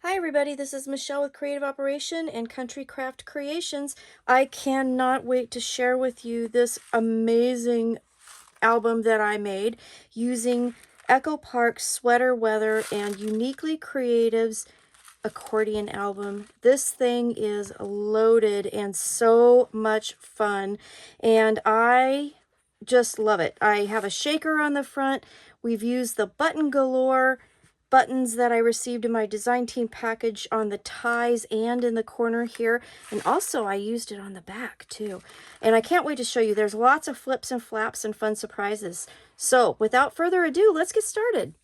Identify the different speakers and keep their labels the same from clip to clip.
Speaker 1: Hi everybody, this is Michelle with Creative Operation and Country Craft Creations. I cannot wait to share with you this amazing album that I made using Echo Park Sweater Weather and Uniquely Creative's accordion album. This thing is loaded and so much fun, and I just love it. I have a shaker on the front. We've used the button galore buttons that I received in my design team package on the ties and in the corner here. And also I used it on the back too. And I can't wait to show you. There's lots of flips and flaps and fun surprises. So without further ado, let's get started.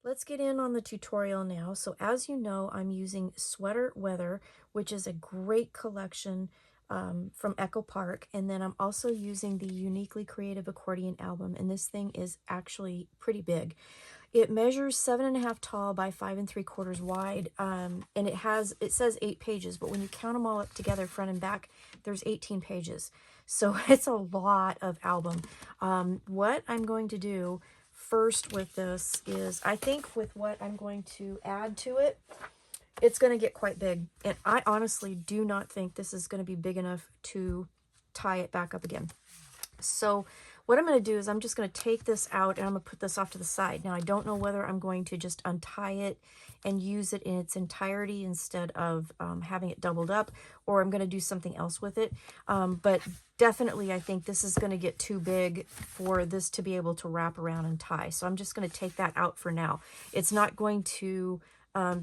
Speaker 1: Let's get in on the tutorial now. So as you know, I'm using Sweater Weather, which is a great collection from Echo Park. And then I'm also using the Uniquely Creative Accordion album. And this thing is actually pretty big. It measures 7.5 tall by 5 3/4 wide. And it says 8 pages, but when you count them all up together, front and back, there's 18 pages. So it's a lot of album. What I'm going to do first with this is, I think with what I'm going to add to it, it's going to get quite big. And I honestly do not think this is going to be big enough to tie it back up again. So what I'm going to do is I'm just going to take this out and I'm going to put this off to the side. Now I don't know whether I'm going to just untie it and use it in its entirety instead of having it doubled up, or I'm going to do something else with it. But definitely I think this is going to get too big for this to be able to wrap around and tie. So I'm just going to take that out for now. It's not going to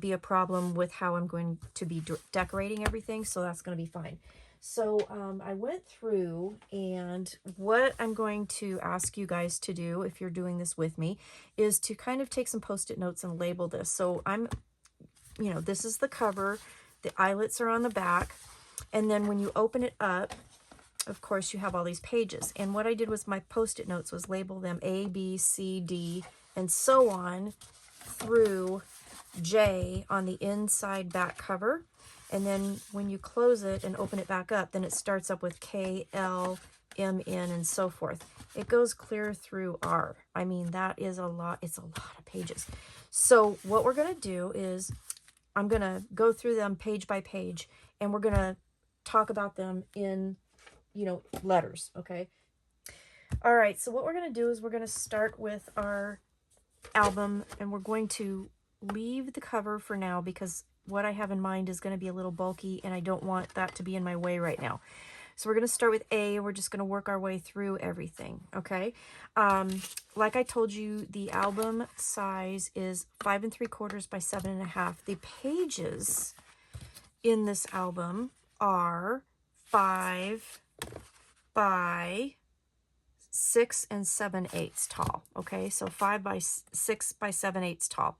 Speaker 1: be a problem with how I'm going to be decorating everything, so that's going to be fine. So I went through, and what I'm going to ask you guys to do, if you're doing this with me, is to kind of take some Post-it notes and label this. So this is the cover, the eyelets are on the back, and then when you open it up, of course, you have all these pages. And what I did with my Post-it notes was label them A, B, C, D, and so on through J on the inside back cover. And then when you close it and open it back up, then it starts up with K, L, M, N, and so forth. It goes clear through R. I mean, that is a lot. It's a lot of pages. So what we're going to do is I'm going to go through them page by page, and we're going to talk about them in, letters, okay? All right, so what we're going to do is we're going to start with our album, and we're going to leave the cover for now because what I have in mind is going to be a little bulky and I don't want that to be in my way right now. So we're going to start with A. We're just going to work our way through everything, okay? Like I told you, the album size is 5 3/4 by 7.5. The pages in this album are 5 by 6 7/8 tall, okay? So 5 by 6 by 7/8 tall.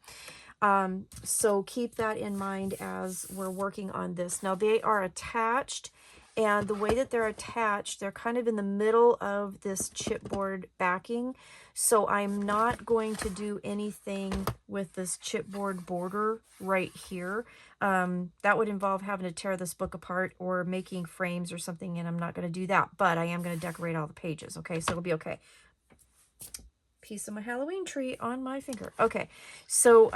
Speaker 1: So keep that in mind as we're working on this. Now they are attached, and the way that they're attached, they're kind of in the middle of this chipboard backing. So I'm not going to do anything with this chipboard border right here. That would involve having to tear this book apart or making frames or something, and I'm not going to do that, but I am going to decorate all the pages, okay? So it'll be okay. Piece of my Halloween tree on my finger. Okay, so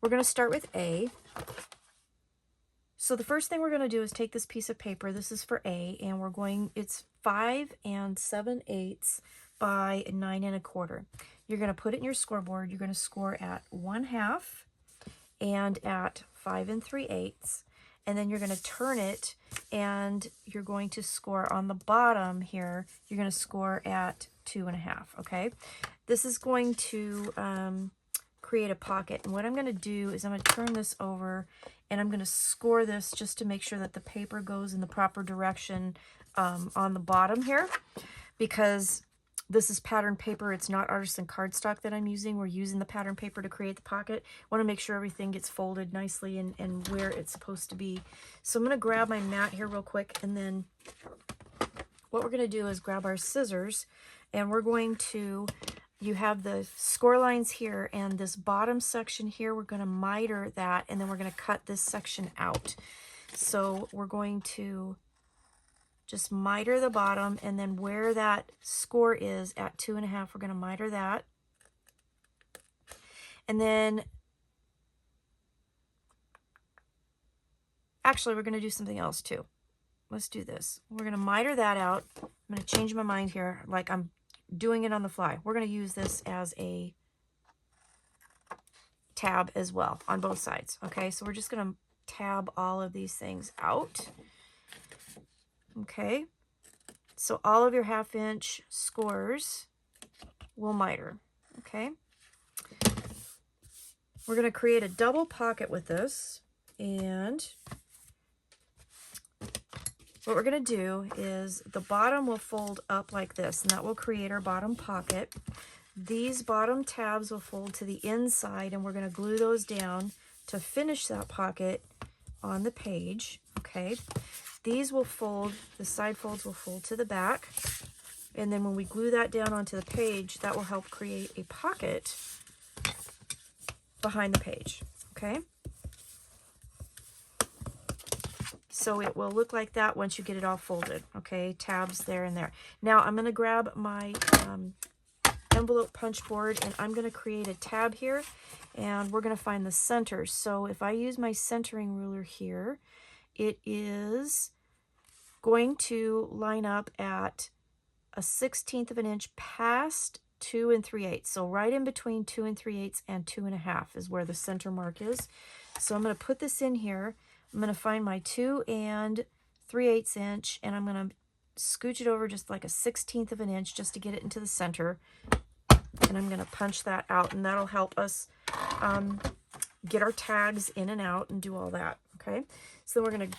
Speaker 1: we're going to start with A. So the first thing we're going to do is take this piece of paper. This is for A, and it's 5 7/8 by 9 1/4. You're going to put it in your scoreboard. You're going to score at 1/2 and at 5 3/8. And then you're going to turn it, and you're going to score on the bottom here. You're going to score at 2.5, okay? This is going to create a pocket. And what I'm going to do is I'm going to turn this over, and I'm going to score this just to make sure that the paper goes in the proper direction on the bottom here, because This is pattern paper. It's not artisan cardstock that I'm using. We're using the pattern paper to create the pocket. Want to make sure everything gets folded nicely and where it's supposed to be. So I'm going to grab my mat here real quick, and then what we're going to do is grab our scissors, and we're going to, you have the score lines here, and this bottom section here, we're going to miter that, and then we're going to cut this section out. So we're going to just miter the bottom, and then where that score is at 2.5, we're going to miter that. And then, actually, we're going to do something else too. Let's do this. We're going to miter that out. I'm going to change my mind here, like I'm doing it on the fly. We're going to use this as a tab as well on both sides. Okay, so we're just going to tab all of these things out. Okay, so all of your 1/2 inch scores will miter. Okay, we're going to create a double pocket with this, and what we're going to do is the bottom will fold up like this, and that will create our bottom pocket. These bottom tabs will fold to the inside, and we're going to glue those down to finish that pocket on the page. Okay, these will fold, the side folds will fold to the back, and then when we glue that down onto the page, that will help create a pocket behind the page. Okay, so it will look like that once you get it all folded. Okay, tabs there and there. Now I'm going to grab my envelope punch board, and I'm going to create a tab here, and we're going to find the center. So if I use my centering ruler here, it is going to line up at a 1/16 of an inch past 2 3/8. So right in between 2 3/8 and 2.5 is where the center mark is. So I'm going to put this in here. I'm going to find my 2 3/8 inch, and I'm going to scooch it over just like a 1/16 of an inch just to get it into the center. And I'm going to punch that out, and that'll help us get our tags in and out and do all that. Okay, so we're going to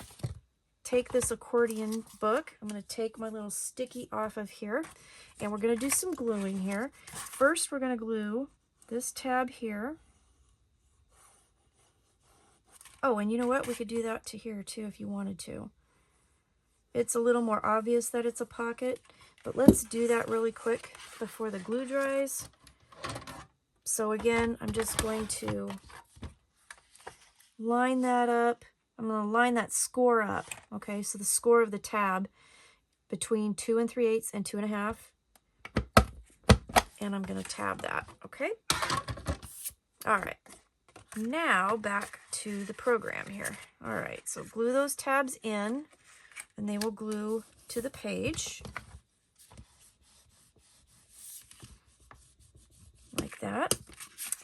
Speaker 1: take this accordion book. I'm going to take my little sticky off of here, and we're going to do some gluing here. First, we're going to glue this tab here. Oh, and you know what? We could do that to here too if you wanted to. It's a little more obvious that it's a pocket, but let's do that really quick before the glue dries. So again, I'm just going to line that up. I'm going to line that score up. Okay, so the score of the tab between 2 3/8 and 2.5. And I'm going to tab that. Okay. All right. Now back to the program here. All right, so glue those tabs in, and they will glue to the page like that.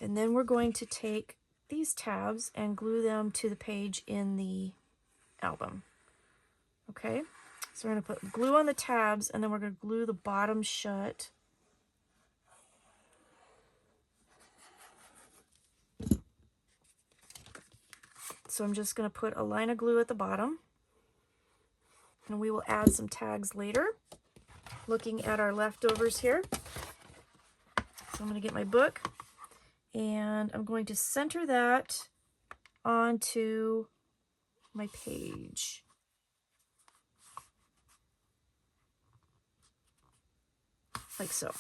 Speaker 1: And then we're going to take these tabs and glue them to the page in the album. Okay, so we're going to put glue on the tabs, and then we're going to glue the bottom shut. So I'm just going to put a line of glue at the bottom, and we will add some tags later. Looking at our leftovers here. So I'm going to get my book, and I'm going to center that onto my page. Like so.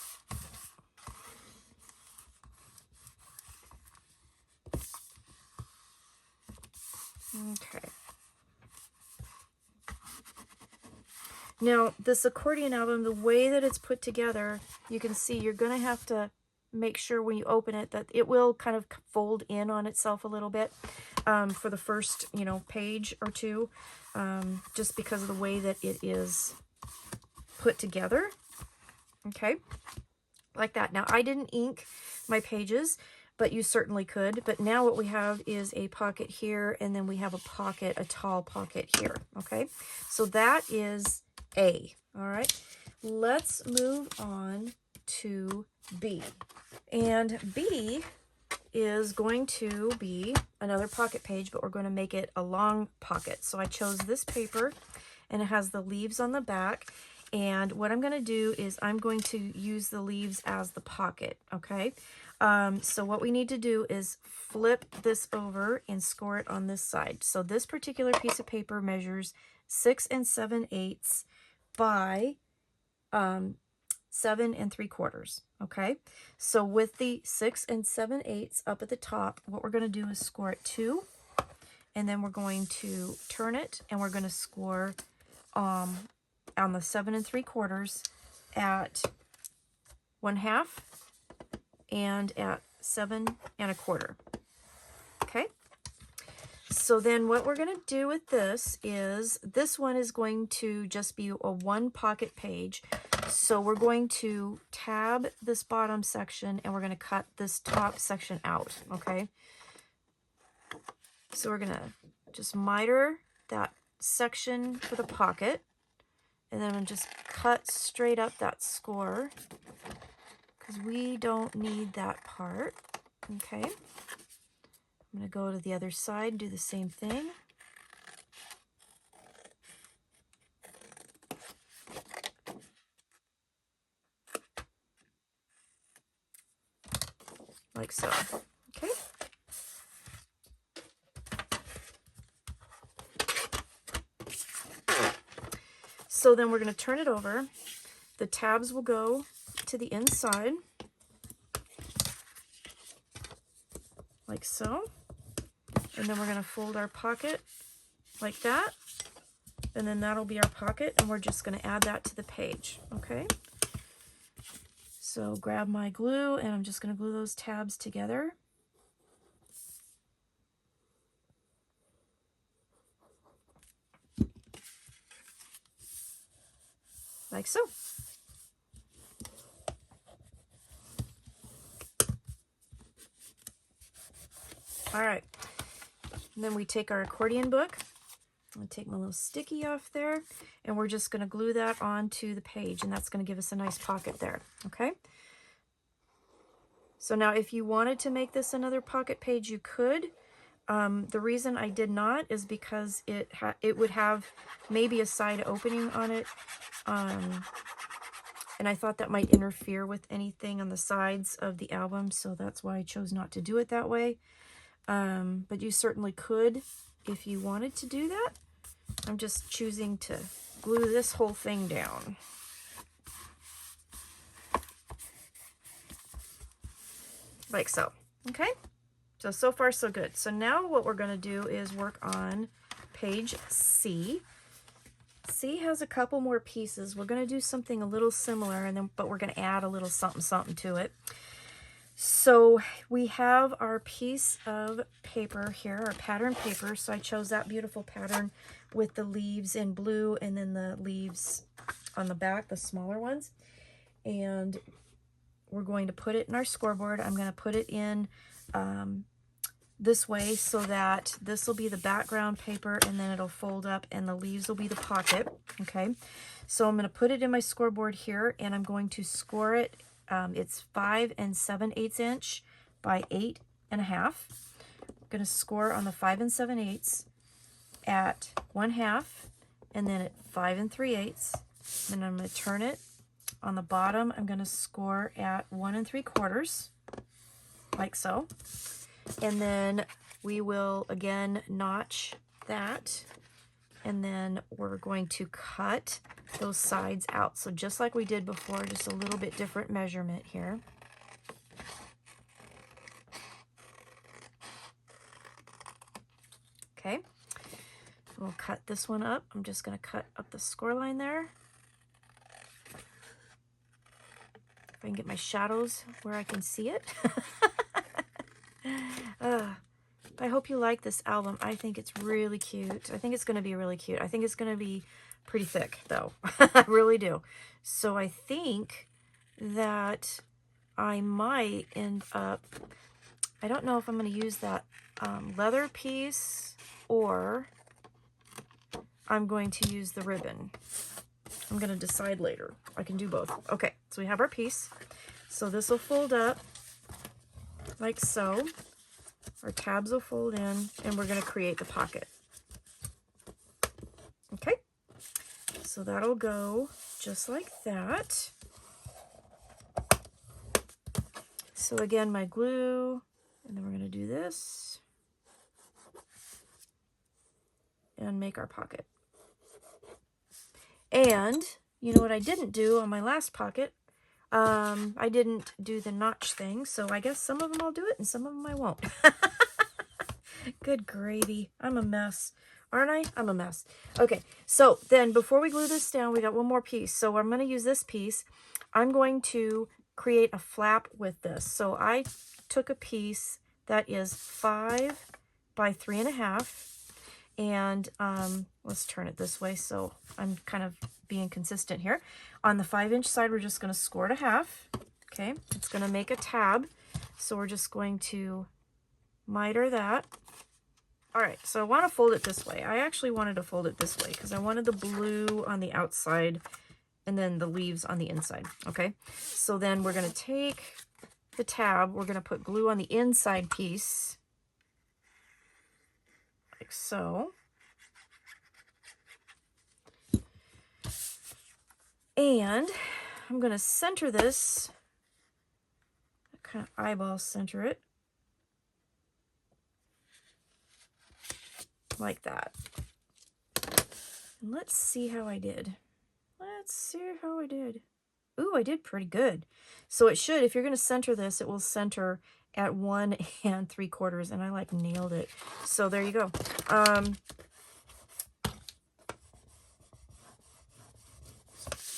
Speaker 1: Okay. Now, this accordion album, the way that it's put together, you can see you're going to have to make sure when you open it that it will kind of fold in on itself a little bit for the first, page or two, just because of the way that it is put together. Okay, like that. Now, I didn't ink my pages, but you certainly could. But now what we have is a pocket here, and then we have a pocket, a tall pocket here. Okay, so that is A. All right, let's move on to B. And B is going to be another pocket page, but we're going to make it a long pocket. So I chose this paper, and it has the leaves on the back. And what I'm going to do is I'm going to use the leaves as the pocket, okay? So what we need to do is flip this over and score it on this side. So this particular piece of paper measures 6 7/8 by 7 3/4, okay? So with the 6 7/8 up at the top, what we're going to do is score it 2, and then we're going to turn it, and we're going to score on the 7 3/4 at 1/2 and at 7 1/4. Okay. So then what we're going to do with this is, this one is going to just be a one pocket page. So we're going to tab this bottom section and we're going to cut this top section out. Okay. So we're going to just miter that section for the pocket. And then I'm going to just cut straight up that score because we don't need that part. Okay. I'm going to go to the other side and do the same thing. Like so. Okay. So then we're going to turn it over. The tabs will go to the inside. Like so. And then we're going to fold our pocket like that. And then that'll be our pocket, and we're just going to add that to the page. Okay. So grab my glue, and I'm just going to glue those tabs together. Like so. All right. And then we take our accordion book. I'm going to take my little sticky off there, and we're just going to glue that onto the page, and that's going to give us a nice pocket there. Okay. So now if you wanted to make this another pocket page, you could. The reason I did not is because it would have maybe a side opening on it. And I thought that might interfere with anything on the sides of the album, so that's why I chose not to do it that way. But you certainly could if you wanted to do that. I'm just choosing to glue this whole thing down. Like so. Okay? So far so good. So now what we're going to do is work on page C. C has a couple more pieces. We're going to do something a little similar, but we're going to add a little something to it. So we have our piece of paper here, our pattern paper. So I chose that beautiful pattern with the leaves in blue and then the leaves on the back, the smaller ones. And we're going to put it in our scoreboard. I'm going to put it in this way so that this will be the background paper, and then it'll fold up and the leaves will be the pocket. Okay, so I'm going to put it in my scoreboard here, and I'm going to score it. It's 5 7/8 inch by 8 1/2. I'm going to score on the 5 7/8 at 1/2, and then at 5 3/8. Then I'm going to turn it. On the bottom, I'm going to score at 1 3/4, like so. And then we will again notch that, and then we're going to cut those sides out. So just like we did before, just a little bit different measurement here. Okay, we'll cut this one up. I'm just going to cut up the score line there. If I can get my shadows where I can see it. I hope you like this album. I think it's really cute. I think it's going to be really cute. I think it's going to be pretty thick, though. I really do. So I think that I might end up... I don't know if I'm going to use that leather piece or I'm going to use the ribbon. I'm going to decide later. I can do both. Okay, so we have our piece. So this will fold up like so. Our tabs will fold in, and we're going to create the pocket. Okay, so that'll go just like that. So again, my glue, and then we're going to do this and make our pocket. And you know what I didn't do on my last pocket? I didn't do the notch thing, so I guess some of them I'll do it and some of them I won't. Good gravy. I'm a mess. Aren't I? I'm a mess. Okay, so then before we glue this down, we got one more piece. So I'm going to use this piece. I'm going to create a flap with this. So I took a piece that is 5 by 3.5. And let's turn it this way so I'm kind of being consistent here. On the 5-inch side, we're just going to score it a half. Okay, it's going to make a tab. So we're just going to miter that. All right, so I want to fold it this way. I actually wanted to fold it this way because I wanted the blue on the outside and then the leaves on the inside. Okay, so then we're going to take the tab. We're going to put glue on the inside piece. Like so. And I'm going to center this, kind of eyeball center it, like that. And let's see how I did. Let's see how I did. Ooh, I did pretty good. So it should, if you're going to center this, it will center at 1 3/4, and I like nailed it. So there you go.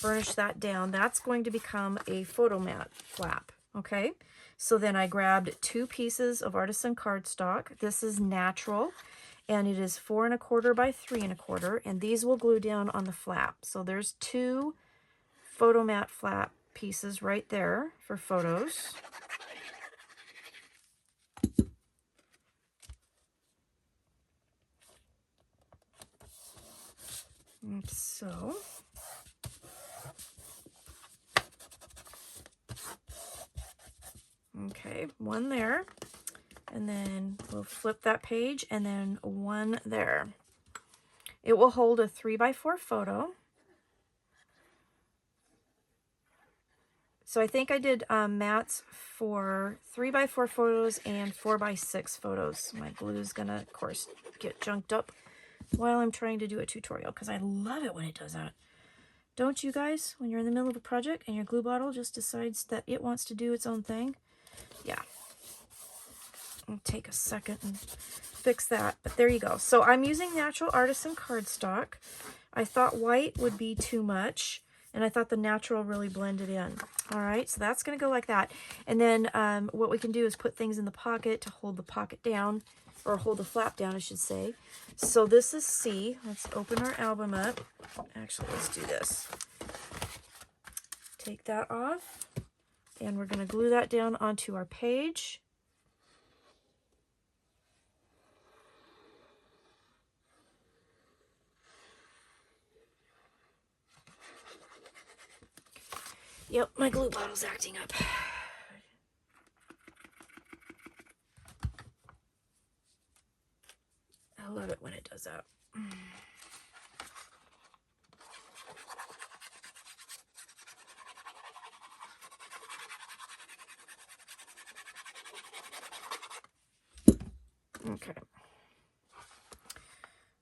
Speaker 1: Burnish that down. That's going to become a photo mat flap. Okay, so then I grabbed 2 pieces of artisan cardstock. This is natural, and it is 4 1/4 by 3 1/4, and these will glue down on the flap. So there's 2 photo mat flap pieces right there for photos. Like so. Okay, one there, and then we'll flip that page, and then one there. It will hold a 3 by 4 photo. So I think I did mats for 3 by 4 photos and 4 by 6 photos. My glue is gonna, of course, get junked up while I'm trying to do a tutorial, because I love it when it does that. Don't you guys, when you're in the middle of a project and your glue bottle just decides that it wants to do its own thing? Yeah. I'll take a second and fix that, but there you go. So I'm using Natural Artisan Cardstock. I thought white would be too much, and I thought the natural really blended in. All right, so that's going to go like that. And then what we can do is put things in the pocket to hold the pocket down, or hold the flap down, I should say. So this is C. Let's open our album up. Actually, let's do this. Take that off, and we're going to glue that down onto our page. Yep, my glue bottle's acting up. I love it when it does that. Okay.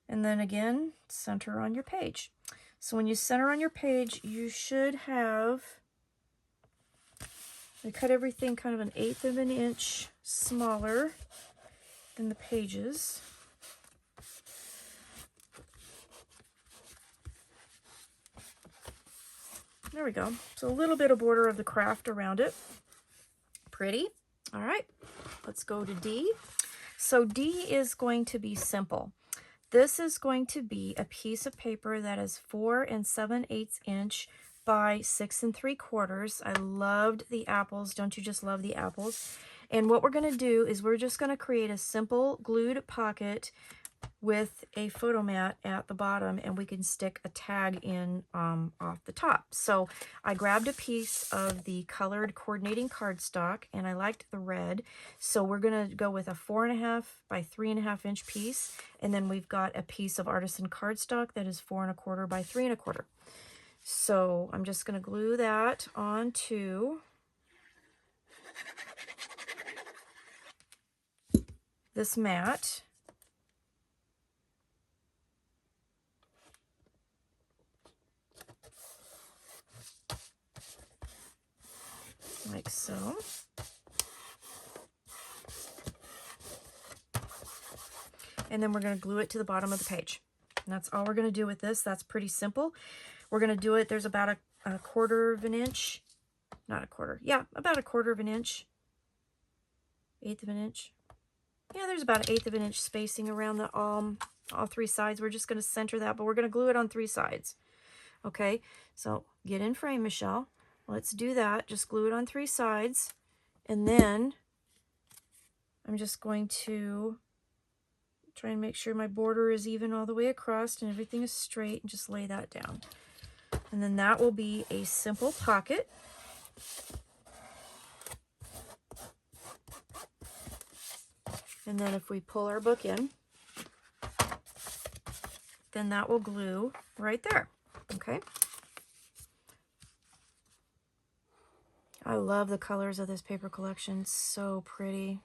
Speaker 1: And then again, center on your page. So when you center on your page, you should have, I cut everything kind of 1/8 of an inch smaller than the pages. There we go. So a little bit of border of the craft around it. Pretty. All right, let's go to D. So D is going to be simple. This is going to be a piece of paper that is 4 7/8 inch by 6 3/4. I loved the apples. Don't you just love the apples? And what we're going to do is we're just going to create a simple glued pocket with a photo mat at the bottom, and we can stick a tag in off the top. So I grabbed a piece of the colored coordinating cardstock, and I liked the red, so we're going to go with a 4 1/2 by 3 1/2 inch piece, and then we've got a piece of artisan cardstock that is 4 1/4 by 3 1/4. So I'm just going to glue that onto this mat. Like so. And then we're going to glue it to the bottom of the page. And that's all we're going to do with this. That's pretty simple. We're going to do it, there's about a quarter of an inch, not a quarter, yeah, about a quarter of an inch, eighth of an inch. Yeah, there's about an eighth of an inch spacing around the all three sides. We're just going to center that, but we're going to glue it on three sides. Okay, so get in frame, Michelle. Let's do that. Just glue it on three sides. And then I'm just going to try and make sure my border is even all the way across and everything is straight, and just lay that down. And then that will be a simple pocket. And then if we pull our book in, then that will glue right there. Okay. I love the colors of this paper collection. So pretty.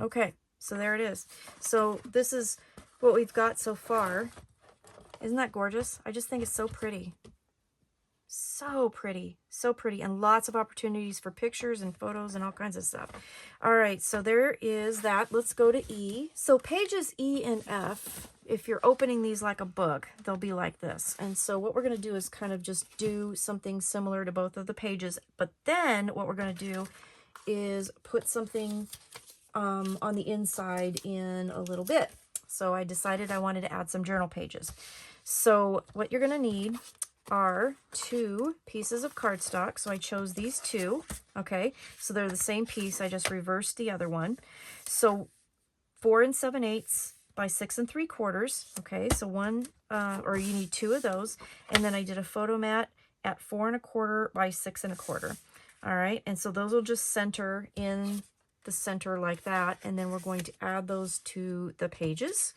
Speaker 1: Okay, so there it is. So this is what we've got so far. Isn't that gorgeous? I just think it's so pretty. So pretty, so pretty, and lots of opportunities for pictures and photos and all kinds of stuff. All right, so there is that. Let's go to E. So pages E and F, if you're opening these like a book, they'll be like this. And so what we're going to do is kind of just do something similar to both of the pages. But then what we're going to do is put something on the inside in a little bit. So I decided I wanted to add some journal pages. So what you're going to need are 2 pieces of cardstock. So I chose these 2. Okay, so they're the same piece. I just reversed the other one. So 4 7/8 by 6 3/4. Okay, so or you need 2 of those. And then I did a photo mat at 4 1/4 by 6 1/4. All right, and so those will just center in the center like that, and then we're going to add those to the pages.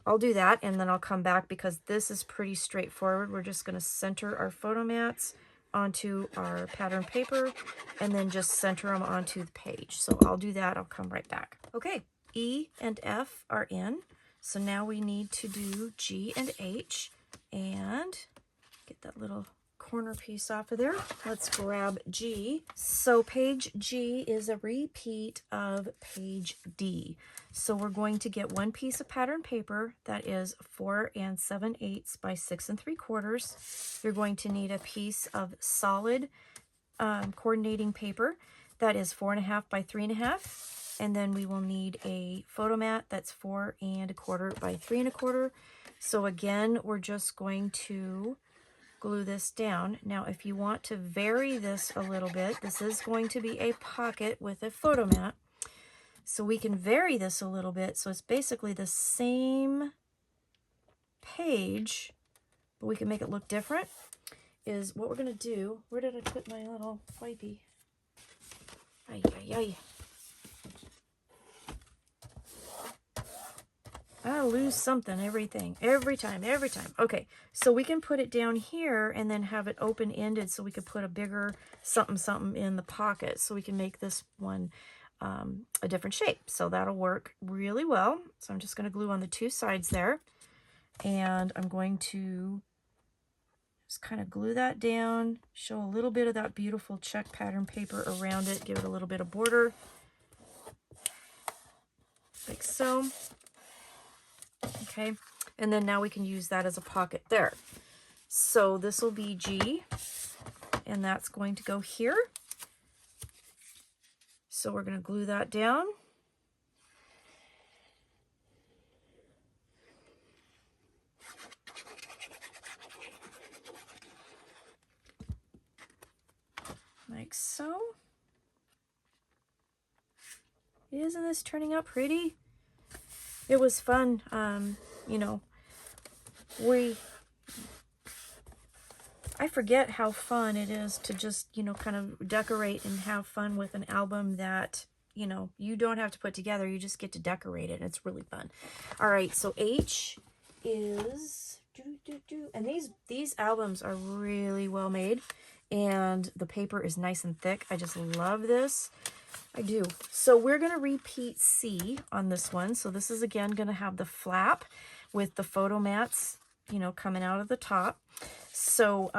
Speaker 1: I'll do that, and then I'll come back because this is pretty straightforward. We're just going to center our photo mats onto our pattern paper and then just center them onto the page. So I'll do that. I'll come right back. Okay, E and F are in. So now we need to do G and H, and get that little corner piece off of there. Let's grab G. So page G is a repeat of page D. So we're going to get 1 piece of pattern paper that is 4 7/8 by 6 3/4. You're going to need a piece of solid coordinating paper that is 4 1/2 by 3 1/2. And then we will need a photo mat that's 4 1/4 by 3 1/4. So again, we're just going to glue this down. Now, if you want to vary this a little bit, this is going to be a pocket with a photo mat. So we can vary this a little bit. So it's basically the same page, but we can make it look different. Is what we're going to do. Where did I put my little wipey? Ay, ay, ay. I lose something, every time. Okay, so we can put it down here and then have it open-ended so we could put a bigger something in the pocket, so we can make this one a different shape. So that'll work really well. So I'm just going to glue on the 2 sides there, and I'm going to just kind of glue that down, show a little bit of that beautiful check pattern paper around it, give it a little bit of border, like so. Okay, and then now we can use that as a pocket there. So this will be G, and that's going to go here. So we're going to glue that down. so. Isn't this turning out pretty? It was fun. You know, I forget how fun it is to just, you know, kind of decorate and have fun with an album that, you know, you don't have to put together. You just get to decorate it. It's really fun. All right, so H is, and these albums are really well made, and the paper is nice and thick. I just love this. I do. So we're going to repeat C on this one. So this is again going to have the flap with the photo mats, you know, coming out of the top. So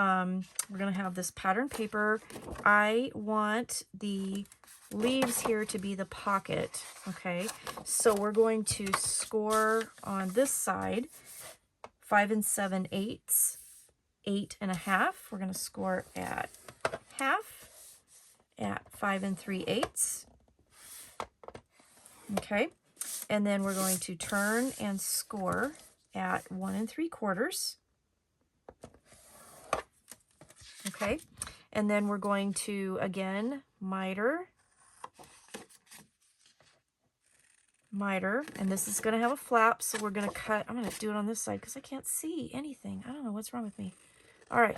Speaker 1: we're going to have this pattern paper. I want the leaves here to be the pocket. Okay, so we're going to score on this side 5 7/8, 8 1/2. We're going to score at half, at 5 3/8. Okay, and then we're going to turn and score at 1 3/4. Okay, and then we're going to again miter, and this is going to have a flap, so we're going to cut. I'm going to do it on this side because I can't see anything. I don't know what's wrong with me. All right,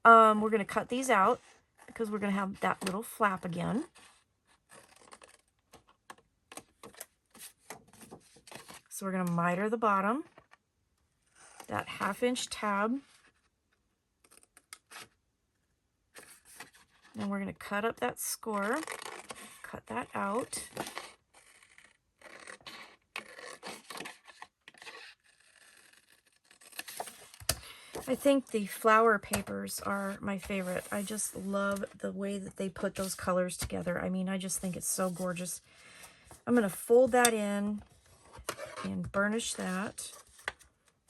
Speaker 1: we're going to cut these out because we're going to have that little flap again. So we're going to miter the bottom, that 1/2 inch tab, and we're going to cut up that score, cut that out. I think the flower papers are my favorite. I just love the way that they put those colors together. I mean, I just think it's so gorgeous. I'm going to fold that in and burnish that.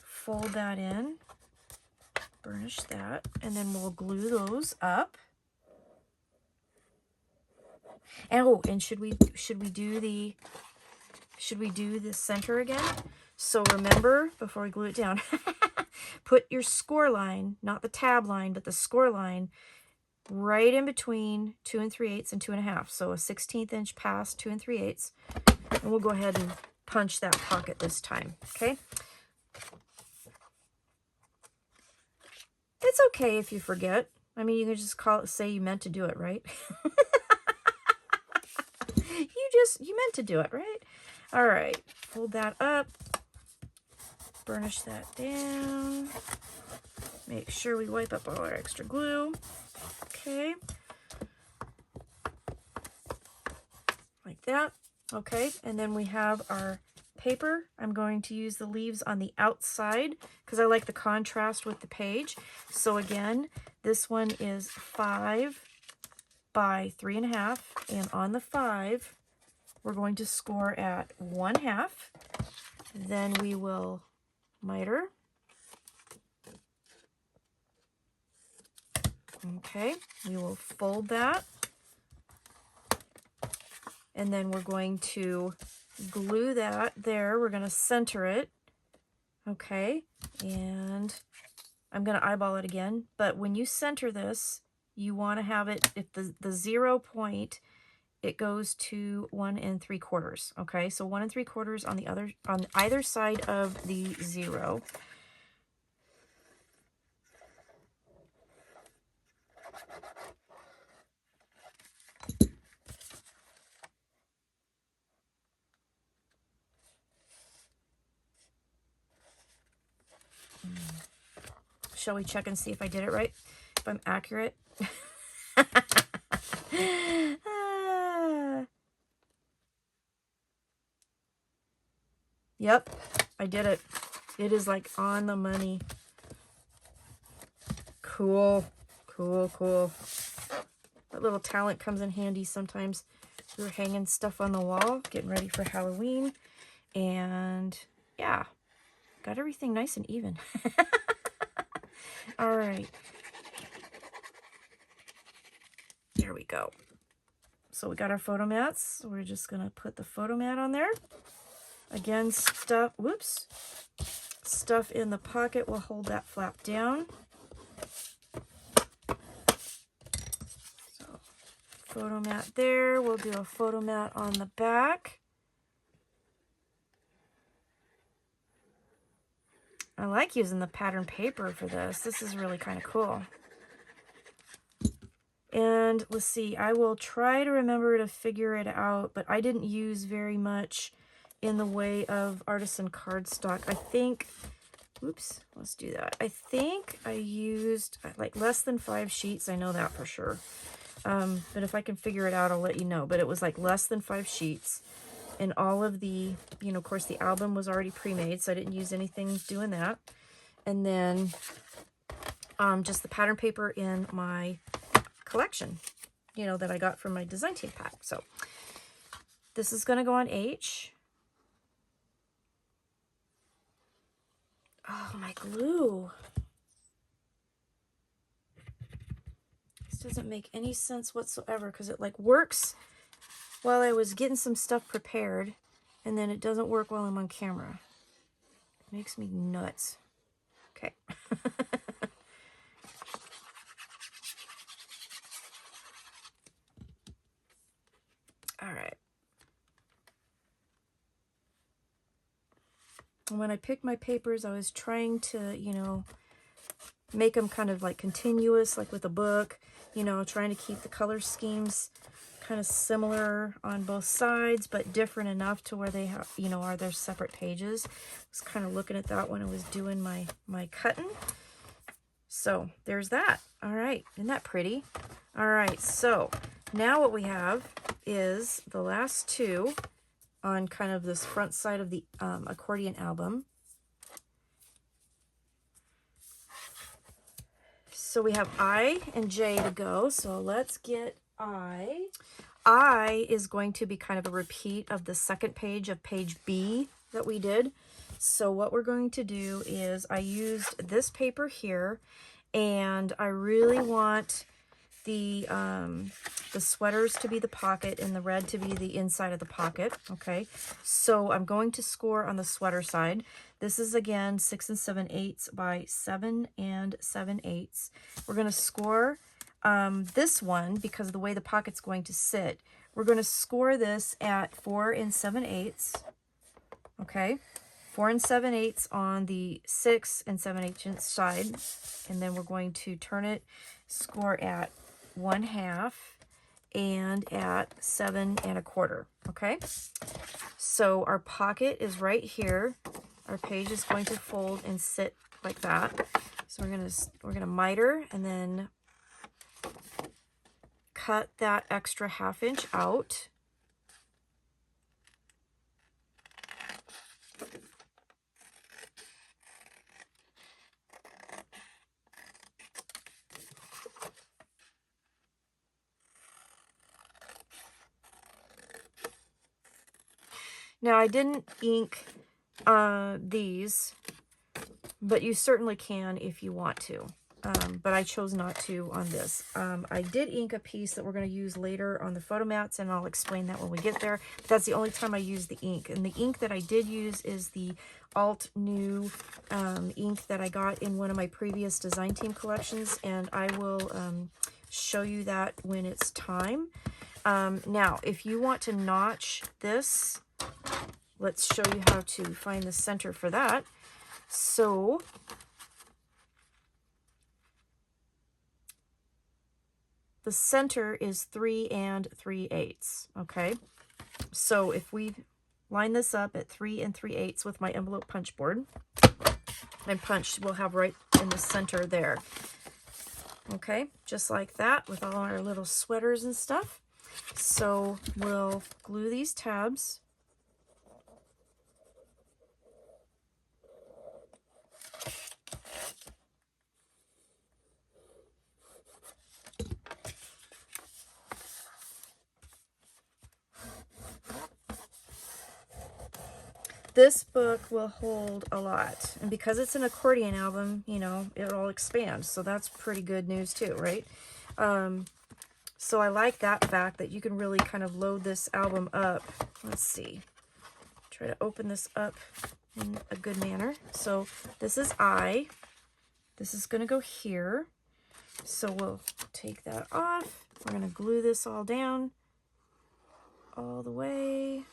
Speaker 1: Fold that in, burnish that, and then we'll glue those up. Oh, and should we do the center again? So remember, before we glue it down, put your score line, not the tab line, but the score line, right in between 2 3/8 and 2 1/2. So a 1/16 inch pass, 2 3/8, and we'll go ahead and punch that pocket this time. Okay. It's okay if you forget. I mean, you can just say you meant to do it, right? You meant to do it, right? All right, fold that up, burnish that down, make sure we wipe up all our extra glue. Okay, like that. Okay, and then we have our paper. I'm going to use the leaves on the outside because I like the contrast with the page. So again, this one is 5 by 3 1/2, and on the 5, we're going to score at 1/2. Then we will miter. Okay, we will fold that. And then we're going to glue that there. We're going to center it. Okay, and I'm going to eyeball it again. But when you center this, you want to have it, if the 0 point, it goes to 1 3/4. Okay, so 1 3/4 on either side of the 0. Shall we check and see if I did it right? If I'm accurate? Yep, I did it. It is like on the money. Cool, cool, cool. That little talent comes in handy sometimes. We were hanging stuff on the wall, getting ready for Halloween. And yeah, got everything nice and even. All right. There we go. So we got our photo mats. So we're just going to put the photo mat on there. Again, stuff in the pocket will hold that flap down. So Photo mat there. We'll do a photo mat on the back. I like using the pattern paper for this. This is really kind of cool. And let's see, I will try to remember to figure it out, but I didn't use very much in the way of artisan cardstock. I think, oops, let's do that. I think I used like less than 5 sheets. I know that for sure. But if I can figure it out, I'll let you know. But it was like less than 5 sheets. And all of the, you know, of course, the album was already pre-made, so I didn't use anything doing that. And then just the pattern paper in my collection, you know, that I got from my design team pack. So this is going to go on H. Oh, my glue. This doesn't make any sense whatsoever because it like works while I was getting some stuff prepared, and then it doesn't work while I'm on camera. It makes me nuts. Okay. All right. And when I picked my papers, I was trying to, you know, make them kind of like continuous, like with a book, you know, trying to keep the color schemes kind of similar on both sides, but different enough to where they have, you know, are their separate pages. I was kind of looking at that when I was doing my cutting. So there's that. All right, isn't that pretty? All right, so now what we have is the last two on kind of this front side of the accordion album. So we have I and J to go. So let's get I. I is going to be kind of a repeat of the second page of page B that we did. So what we're going to do is I used this paper here, and I really want the sweaters to be the pocket and the red to be the inside of the pocket. Okay, so I'm going to score on the sweater side. This is again 6 7/8 by 7 7/8. We're going to score this one because of the way the pocket's going to sit. We're going to score this at 4 7/8. Okay, 4 7/8 on the 6 7/8 inch side, and then we're going to turn it, score at 1/2 and at 7 1/4. Okay, so our pocket is right here. Our page is going to fold and sit like that. So we're gonna miter and then cut that extra 1/2 inch out. Now I didn't ink these, but you certainly can if you want to. But I chose not to on this. I did ink a piece that we're going to use later on the photo mats, and I'll explain that when we get there. But that's the only time I use the ink. And the ink that I did use is the Alt New ink that I got in one of my previous design team collections, and I will show you that when it's time. Now, if you want to notch this, let's show you how to find the center for that. So the center is 3 3/8, okay? So if we line this up at 3 3/8 with my envelope punch board and punch, we'll have right in the center there. Okay, just like that with all our little sweaters and stuff. So we'll glue these tabs. This book will hold a lot, and because it's an accordion album, you know, it'll expand, so that's pretty good news too, right? So I like that fact that you can really kind of load this album up. Let's see, try to open this up in a good manner. So this is this is going to go here, so we'll take that off, We're going to glue this all down all the way.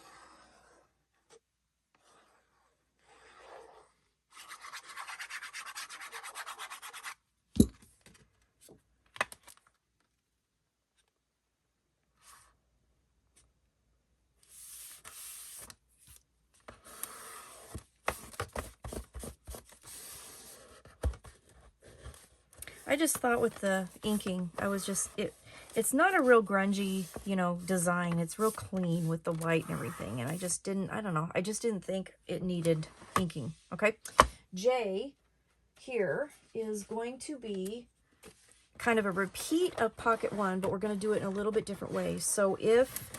Speaker 1: I just thought with the inking, it's not a real grungy, you know, design. It's real clean with the white and everything. And I don't know, I just didn't think it needed inking. Okay. J here is going to be kind of a repeat of pocket 1, but we're going to do it in a little bit different way. So if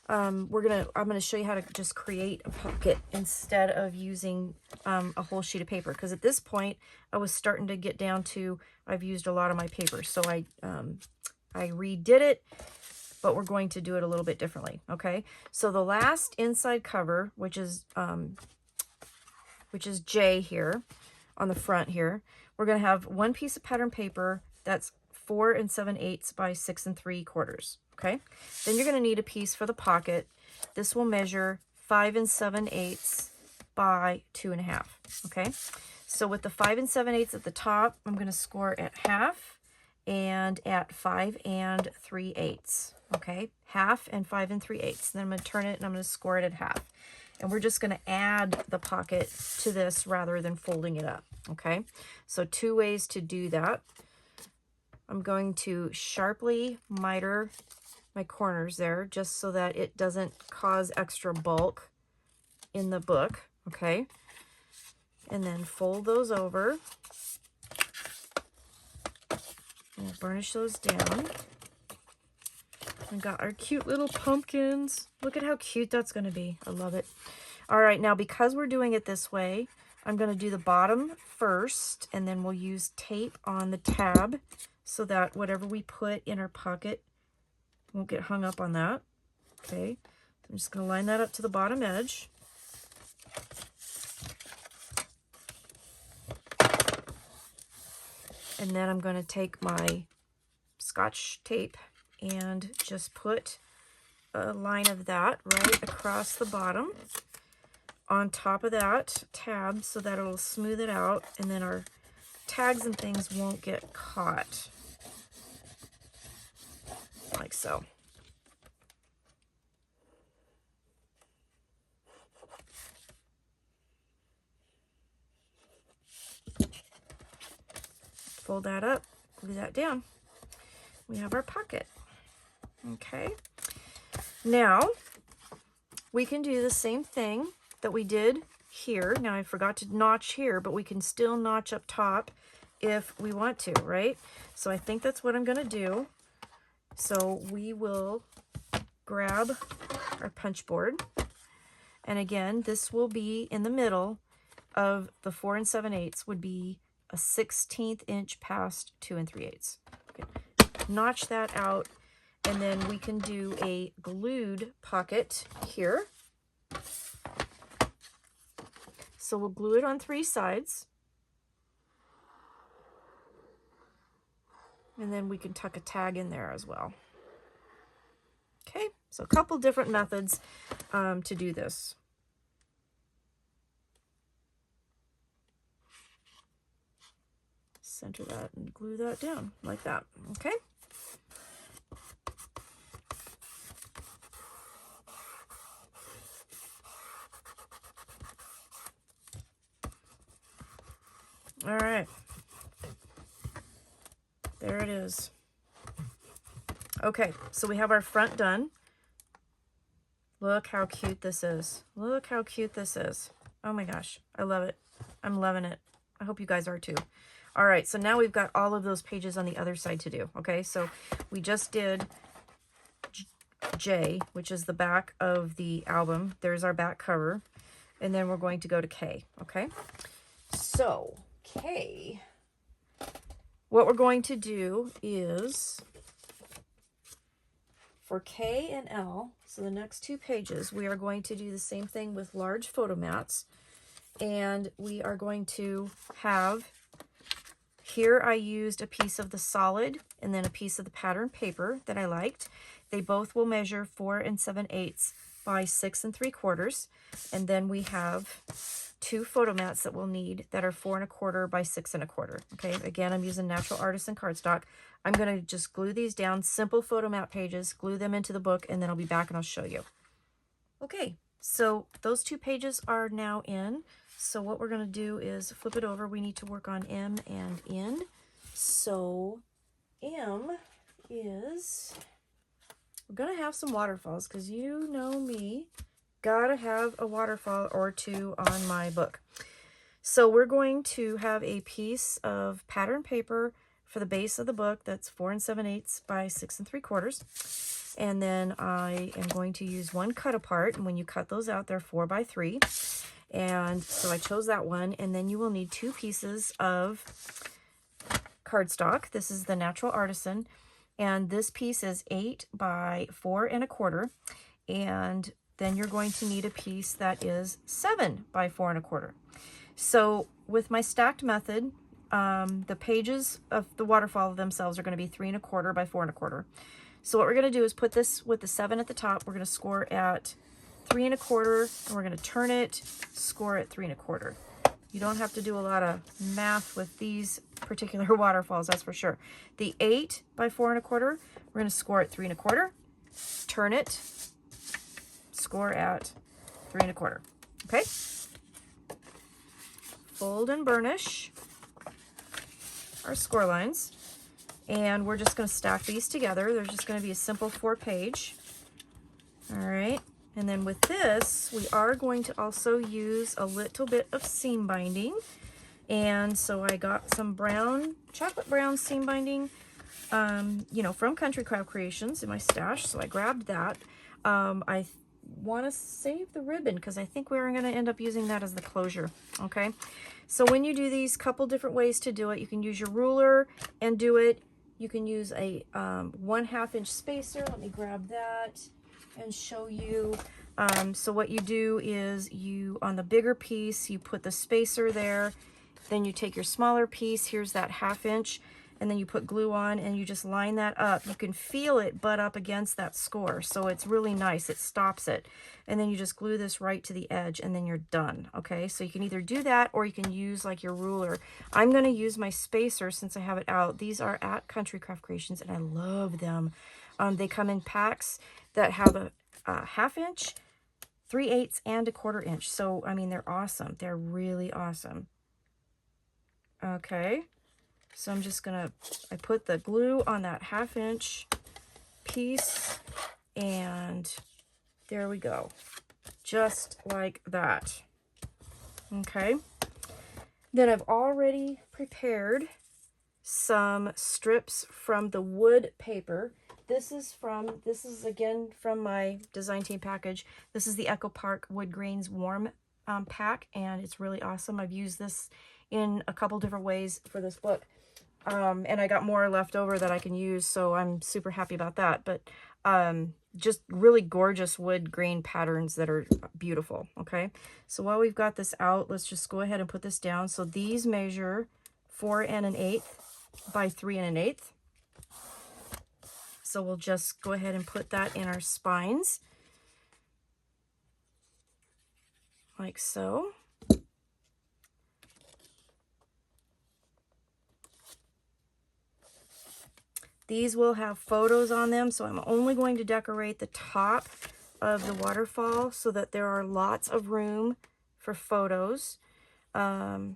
Speaker 1: I'm going to show you how to just create a pocket instead of using a whole sheet of paper, because at this point I was starting to get down to, I've used a lot of my paper, so I redid it, but we're going to do it a little bit differently. Okay, so the last inside cover, which is J here on the front here, we're going to have one piece of pattern paper that's 4 7/8 by 6 3/4. Okay, then you're going to need a piece for the pocket. This will measure 5 7/8 by 2.5. Okay, so with the 5 7/8 at the top, I'm going to score at half and at 5 3/8. Okay, half and 5 3/8. Then I'm going to turn it and I'm going to score it at half. And we're just going to add the pocket to this rather than folding it up. Okay, so 2 ways to do that. I'm going to sharply miter my corners there just so that it doesn't cause extra bulk in the book. Okay, and then fold those over. We'll burnish those down. We got our cute little pumpkins. Look at how cute that's going to be. I love it. All right, now because we're doing it this way, I'm going to do the bottom first, and then we'll use tape on the tab so that whatever we put in our pocket won't get hung up on that. Okay, I'm just going to line that up to the bottom edge. And then I'm going to take my Scotch tape and just put a line of that right across the bottom on top of that tab so that it'll smooth it out, and then our tags and things won't get caught, like so. Fold that up, glue that down. We have our pocket. Okay, now we can do the same thing that we did here. Now I forgot to notch here, but we can still notch up top if we want to, right? So I think that's what I'm going to do. So we will grab our punch board, and again, this will be in the middle of the 4 7/8 would be a 1/16 inch past 2 3/8. Okay. Notch that out, and then we can do a glued pocket here. So we'll glue it on 3 sides, and then we can tuck a tag in there as well. Okay, so a couple different methods to do this. Center that and glue that down like that. Okay. All right. There it is. Okay, so we have our front done. Look how cute this is. Look how cute this is. Oh my gosh, I love it. I'm loving it. I hope you guys are too. All right, so now we've got all of those pages on the other side to do. Okay, so we just did J, which is the back of the album. There's our back cover. And then we're going to go to K, okay? So, K, what we're going to do is, for K and L, so the next 2 pages, we are going to do the same thing with large photo mats. And we are going to have Here I used a piece of the solid and then a piece of the pattern paper that I liked. They both will measure 4 7/8 by 6 3/4. And then we have 2 photo mats that we'll need that are 4 1/4 by 6 1/4. Okay, again, I'm using Natural Artisan Cardstock. I'm going to just glue these down, simple photo mat pages, glue them into the book, and then I'll be back and I'll show you. Okay, so those 2 pages are now in. So what we're going to do is flip it over. We need to work on M and N. So M is, we're going to have some waterfalls because you know me, gotta have a waterfall or 2 on my book. So we're going to have a piece of pattern paper for the base of the book that's 4 7/8 by 6 3/4. And then I am going to use one cut apart, and when you cut those out, they're 4 by 3. And so I chose that one, and then you will need 2 pieces of cardstock. This is the Natural Artisan, and this piece is 8 by 4 1/4, and then you're going to need a piece that is 7 by 4 1/4. So with my stacked method, the pages of the waterfall themselves are going to be 3 1/4 by 4 1/4. So what we're going to do is put this with the 7 at the top. We're going to score at 3 1/4, and we're going to turn it, score at 3 1/4. You don't have to do a lot of math with these particular waterfalls, that's for sure. The 8 by 4 1/4, we're going to score at 3 1/4, turn it, score at 3 1/4. Okay? Fold and burnish our score lines. And we're just going to stack these together. There's just going to be a simple 4-page. All right. And then with this, we are going to also use a little bit of seam binding. And so I got some brown, chocolate brown seam binding, you know, from Country Craft Creations in my stash. So I grabbed that. I want to save the ribbon because I think we're going to end up using that as the closure. Okay. So when you do these, couple different ways to do it. You can use your ruler and do it. You can use a 1/2 inch spacer. Let me grab that and show you. So what you do is you, on the bigger piece, you put the spacer there. Then you take your smaller piece. Here's that 1/2 inch. And then you put glue on and you just line that up. You can feel it butt up against that score. So it's really nice. It stops it. And then you just glue this right to the edge and then you're done. Okay, so you can either do that or you can use like your ruler. I'm going to use my spacer since I have it out. These are at Country Craft Creations and I love them. They come in packs that have a 1/2 inch, 3/8, and a 1/4 inch. So, I mean, they're awesome. They're really awesome. Okay. So I'm just gonna, I put the glue on that 1/2 inch piece and there we go. Just like that. Okay. Then I've already prepared some strips from the wood paper. This is again from my design team package. This is the Echo Park Wood Grains Warm pack, and it's really awesome. I've used this in a couple different ways for this book. And I got more left over that I can use, so I'm super happy about that. But just really gorgeous wood grain patterns that are beautiful. Okay, so while we've got this out, let's just go ahead and put this down. So these measure 4 1/8 by 3 1/8. So we'll just go ahead and put that in our spines, like so. These will have photos on them, so I'm only going to decorate the top of the waterfall so that there are lots of room for photos. So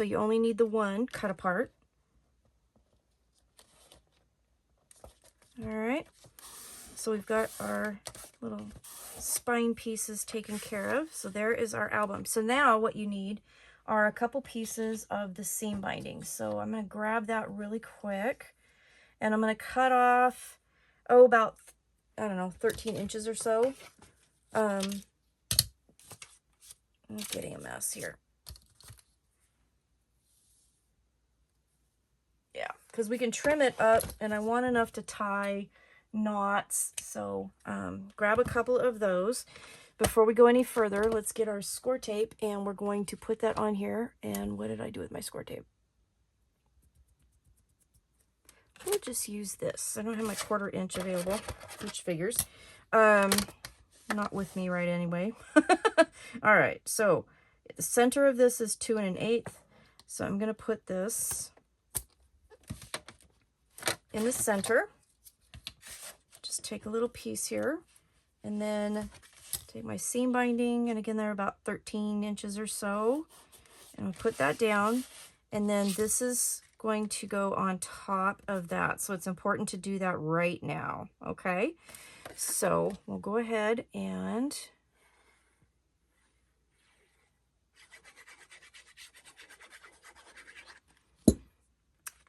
Speaker 1: you only need the one cut apart. All right, so we've got our little spine pieces taken care of. So there is our album. So now what you need are a couple pieces of the seam binding. So I'm going to grab that really quick and I'm going to cut off, about, I don't know, 13 inches or so. I'm getting a mess here. Yeah, because we can trim it up and I want enough to tie knots. So grab a couple of those. before we go any further, let's get our score tape, and we're going to put that on here. And what did I do with my score tape? We'll just use this. I don't have my 1/4 inch available, which figures. Not with me right anyway. All right, so the center of this is 2 1/8. So I'm going to put this in the center. Just take a little piece here, and then take my seam binding, and again, they're about 13 inches or so, and I'll put that down, and then this is going to go on top of that. So it's important to do that right now, okay? So we'll go ahead and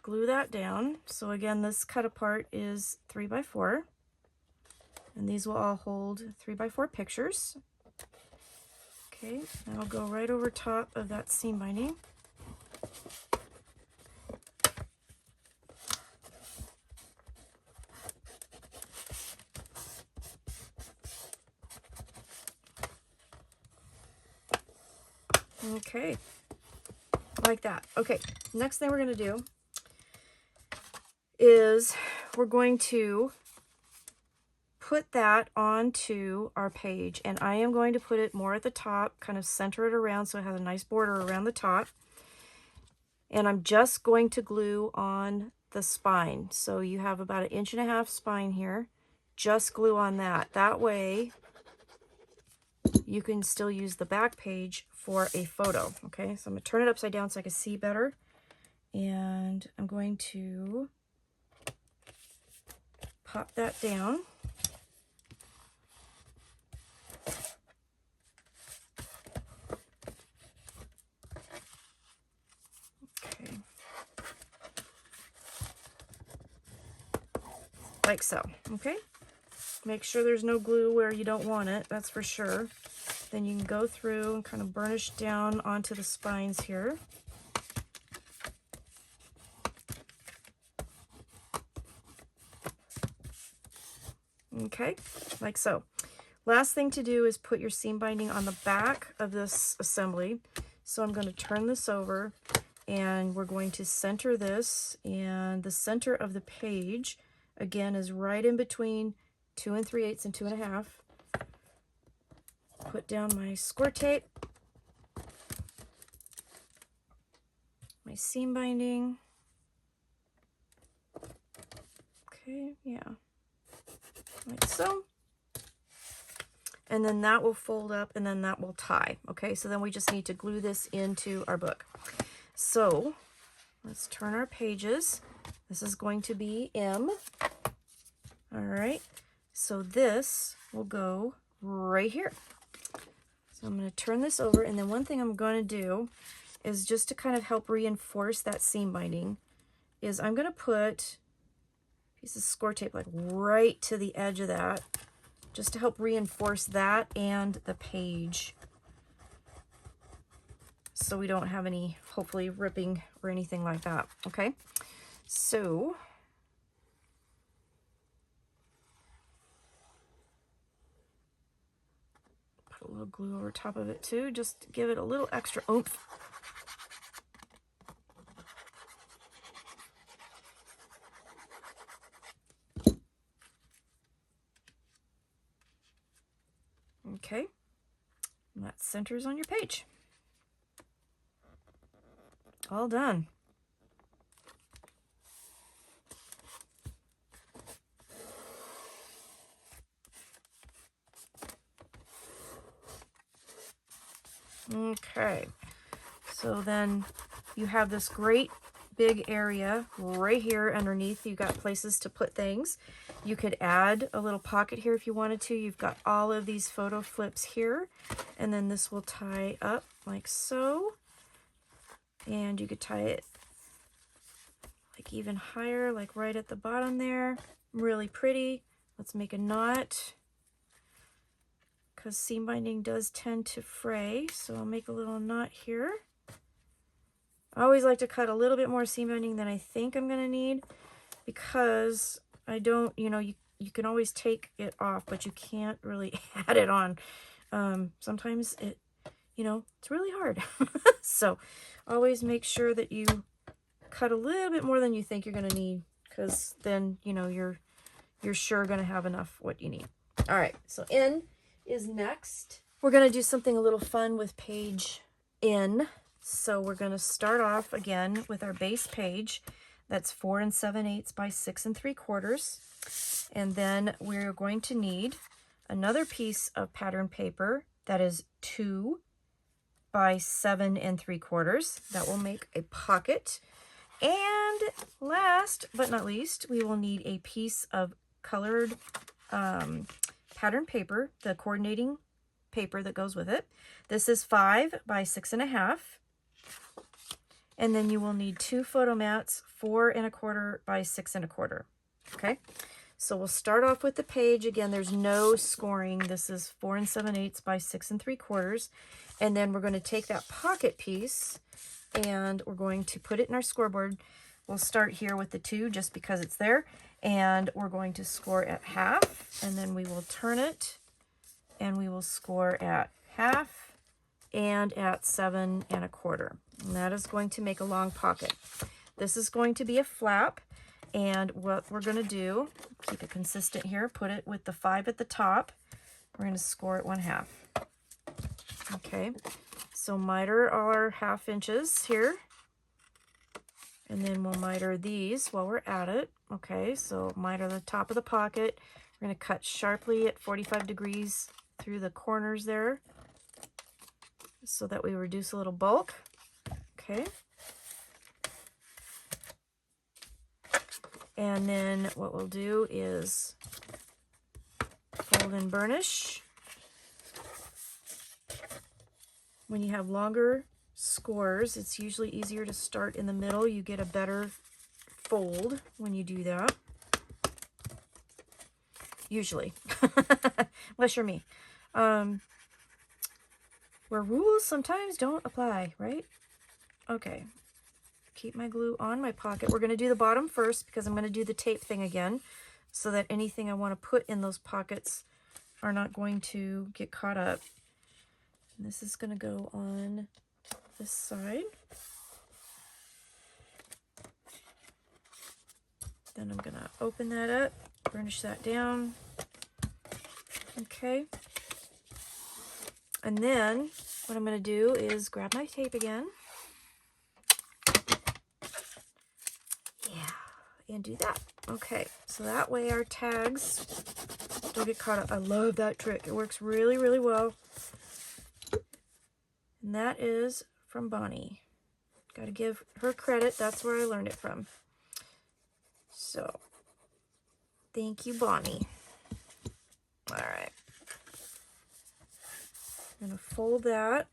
Speaker 1: glue that down. So again, this cut apart is 3 by 4, and these will all hold 3 by 4 pictures. Okay, that'll go right over top of that seam binding. Okay, like that. Okay, next thing we're going to do is we're going to put that onto our page, and I am going to put it more at the top, kind of center it around so it has a nice border around the top. And I'm just going to glue on the spine. So you have about 1.5 inch spine here. Just glue on that. That way you can still use the back page for a photo. Okay, so I'm going to turn it upside down so I can see better. And I'm going to pop that down. Okay. Like so, okay? Make sure there's no glue where you don't want it, that's for sure. Then you can go through and kind of burnish down onto the spines here. Okay, like so. Last thing to do is put your seam binding on the back of this assembly. So I'm going to turn this over, and we're going to center this, and the center of the page again is right in between 2 3/8 and 2 1/2. Put down my score tape, my seam binding. Okay, yeah, like so. And then that will fold up, and then that will tie. Okay, so then we just need to glue this into our book. So let's turn our pages. This is going to be M. All right, so this will go right here. So I'm going to turn this over, and then one thing I'm going to do is just to kind of help reinforce that seam binding is I'm going to put a piece of score tape like right to the edge of that, just to help reinforce that and the page, so we don't have any, hopefully, ripping or anything like that. Okay, so put a little glue over top of it too, just to give it a little extra oomph. Okay, and that centers on your page. All done. Okay, so then you have this great big area right here underneath. You've got places to put things. You could add a little pocket here if you wanted to. You've got all of these photo flips here, and then this will tie up like so. And you could tie it like even higher, like right at the bottom there. Really pretty. Let's make a knot, because seam binding does tend to fray. So I'll make a little knot here. I always like to cut a little bit more seam binding than I think I'm going to need, because I don't, you know, you can always take it off, but you can't really add it on Sometimes it, it's really hard. So always make sure that you cut a little bit more than you think you're going to need, because then, you're sure going to have enough what you need. All right, so N is next. We're going to do something a little fun with page N. So we're going to start off again with our base page. That's 4 7/8 by 6 3/4. And then we're going to need another piece of pattern paper that is 2 by 7 3/4. That will make a pocket. And last but not least, we will need a piece of colored pattern paper, the coordinating paper that goes with it. This is 5 by 6 1/2. And then you will need 2 photo mats, 4 1/4 by 6 1/4. Okay, so we'll start off with the page. Again, there's no scoring. This is 4 7/8 by 6 3/4. And then we're going to take that pocket piece and we're going to put it in our scoreboard. We'll start here with the 2 just because it's there. And we're going to score at half. And then we will turn it and we will score at half and at 7 1/4. And that is going to make a long pocket. This is going to be a flap. And what we're going to do, keep it consistent here, put it with the 5 at the top. We're going to score at 1/2. Okay, so miter our 1/2 inches here. And then we'll miter these while we're at it. Okay, so miter the top of the pocket. We're going to cut sharply at 45 degrees through the corners there so that we reduce a little bulk. Okay. And then what we'll do is fold and burnish. When you have longer scores, it's usually easier to start in the middle. You get a better fold when you do that. Usually. Unless you're me. Where rules sometimes don't apply, right? Okay. Keep my glue on my pocket. We're going to do the bottom first because I'm going to do the tape thing again so that anything I want to put in those pockets are not going to get caught up. And this is going to go on this side. Then I'm going to open that up, burnish that down. Okay. And then what I'm going to do is grab my tape again. Yeah, and do that. Okay, so that way our tags don't get caught up. I love that trick. It works really, really well. And that is from Bonnie. Got to give her credit. That's where I learned it from. So, thank you, Bonnie. All right. I'm going to fold that.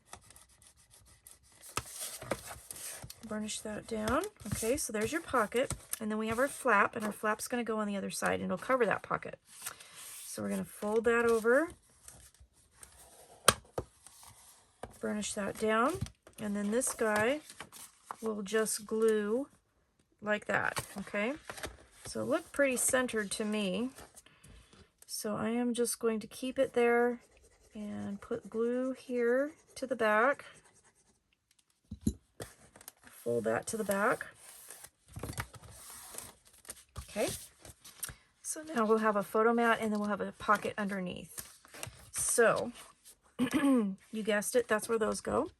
Speaker 1: Burnish that down. Okay, so there's your pocket. And then we have our flap, and our flap's going to go on the other side, and it'll cover that pocket. So we're going to fold that over. Burnish that down. And then this guy will just glue like that, okay? So it looked pretty centered to me. So I am just going to keep it there and put glue here to the back. Fold that to the back. Okay. So now we'll have a photo mat and then we'll have a pocket underneath. So, you guessed it, that's where those go.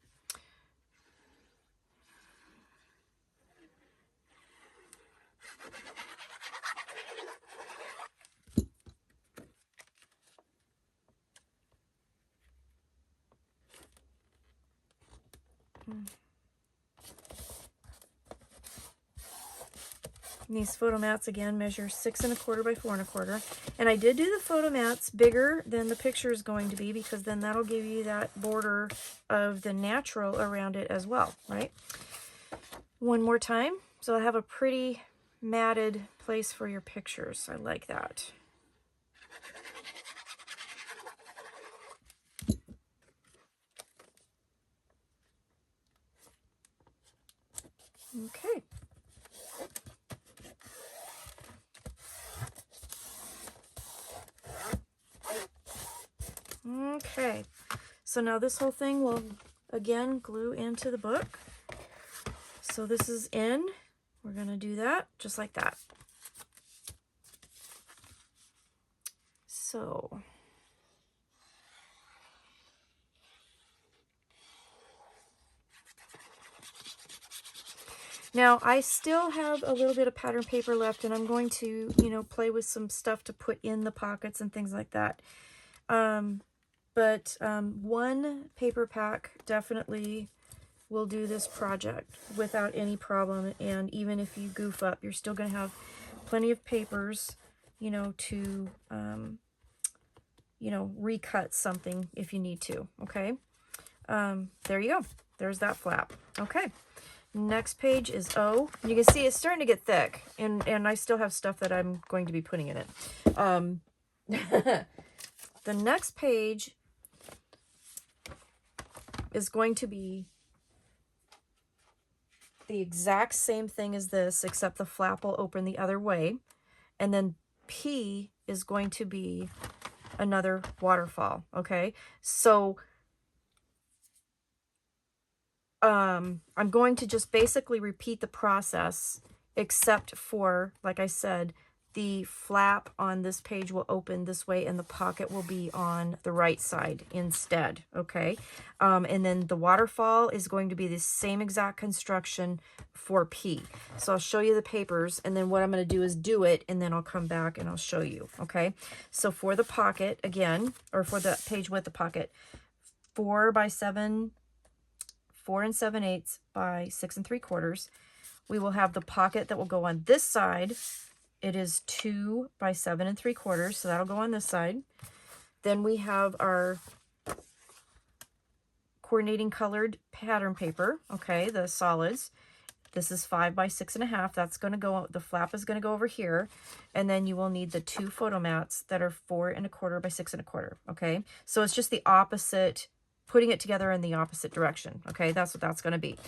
Speaker 1: And these photo mats again measure 6 1/4 by 4 1/4. And I did do the photo mats bigger than the picture is going to be because then that'll give you that border of the natural around it as well, right? One more time. So I have a pretty matted place for your pictures. I like that. Okay. Okay, so now this whole thing will again glue into the book. So this is in. We're going to do that just like that. So now I still have a little bit of pattern paper left, and I'm going to, you know, play with some stuff to put in the pockets and things like that. But one paper pack definitely will do this project without any problem. And even if you goof up, you're still going to have plenty of papers, you know, to, you know, recut something if you need to. Okay. There you go. There's that flap. Okay. Next page is O. You can see it's starting to get thick, and I still have stuff that I'm going to be putting in it. The next page is going to be the exact same thing as this, except the flap will open the other way. And then P is going to be another waterfall, okay? So I'm going to just basically repeat the process, except for, like I said, the flap on this page will open this way and the pocket will be on the right side instead, okay? And then the waterfall is going to be the same exact construction for P. So I'll show you the papers, and then what I'm going to do is do it, and then I'll come back and I'll show you, okay? So for the pocket, again, or for the page with the pocket, 4 7 7/8 by 6 3/4. We will have the pocket that will go on this side. It is 2 by 7 3/4, so that'll go on this side. Then we have our coordinating colored pattern paper, okay, the solids. This is 5 by 6.5. That's going to go, the flap is going to go over here. And then you will need the 2 photo mats that are 4 1/4 by 6 1/4, okay? So it's just the opposite, putting it together in the opposite direction, okay? That's what that's going to be.